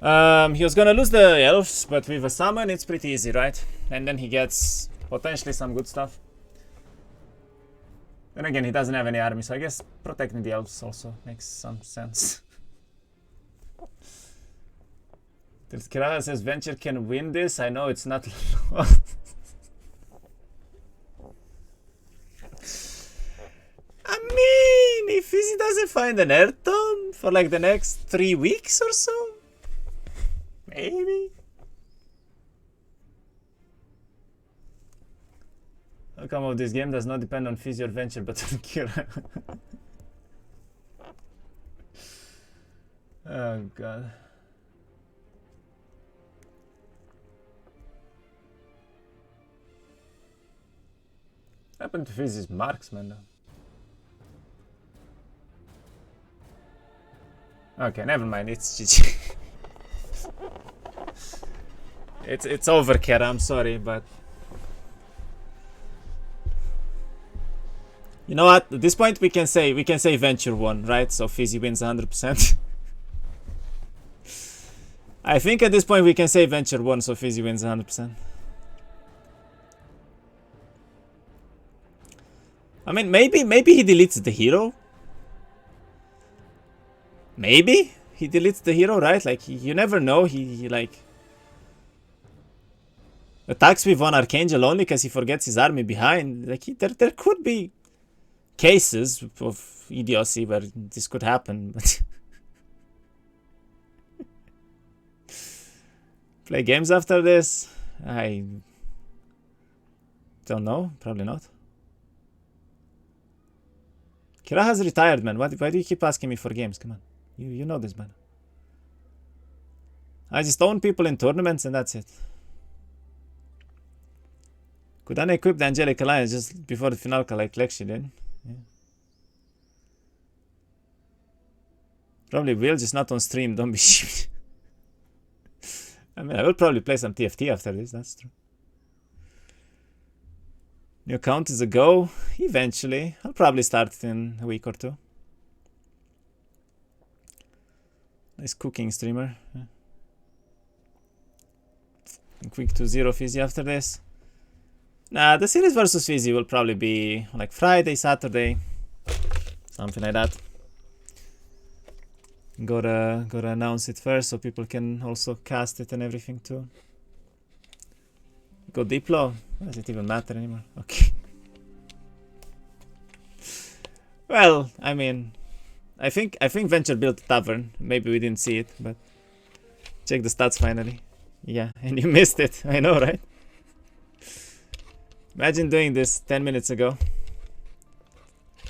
he was gonna lose the elves, but with a summon it's pretty easy, right? And then he gets potentially some good stuff. Then again, he doesn't have any army, so I guess protecting the elves also makes some sense. Kirara says Venture can win this. I know it's not... I mean, if Fizy doesn't find an air tone for like the next 3 weeks or so, maybe. The outcome of this game does not depend on Fizy or Venture, but on Kira. Oh god. happened to Fizy's marksman though? Okay, never mind. It's GG. it's over, Kera. I'm sorry, but you know what? At this point, we can say Venture won, right? So Fizy wins 100%. I think at this point we can say Venture won, so Fizy wins 100%. I mean, maybe he deletes the hero. Maybe he deletes the hero, right? Like, you never know. He like attacks with one Archangel only because he forgets his army behind. Like, there could be cases of idiocy where this could happen. But play games after this? I don't know. Probably not. Kira has retired, man. Why do you keep asking me for games? Come on. You know this, man. I just own people in tournaments and that's it. Could unequip the Angelic Alliance just before the Finalka like Lexi did? Yeah. Probably will, just not on stream. Don't be shit. I mean, I will probably play some TFT after this. That's true. New account is a go. Eventually. I'll probably start it in a week or two. Nice cooking streamer. Yeah. Quick 2-0 Fizy after this. Nah, the series versus Fizy will probably be like Friday, Saturday. Something like that. Gotta announce it first so people can also cast it and everything too. Go Diplo? Does it even matter anymore? Okay. Well, I mean, I think Venture built a tavern. Maybe we didn't see it, but check the stats finally. Yeah, and you missed it. I know, right? Imagine doing this 10 minutes ago.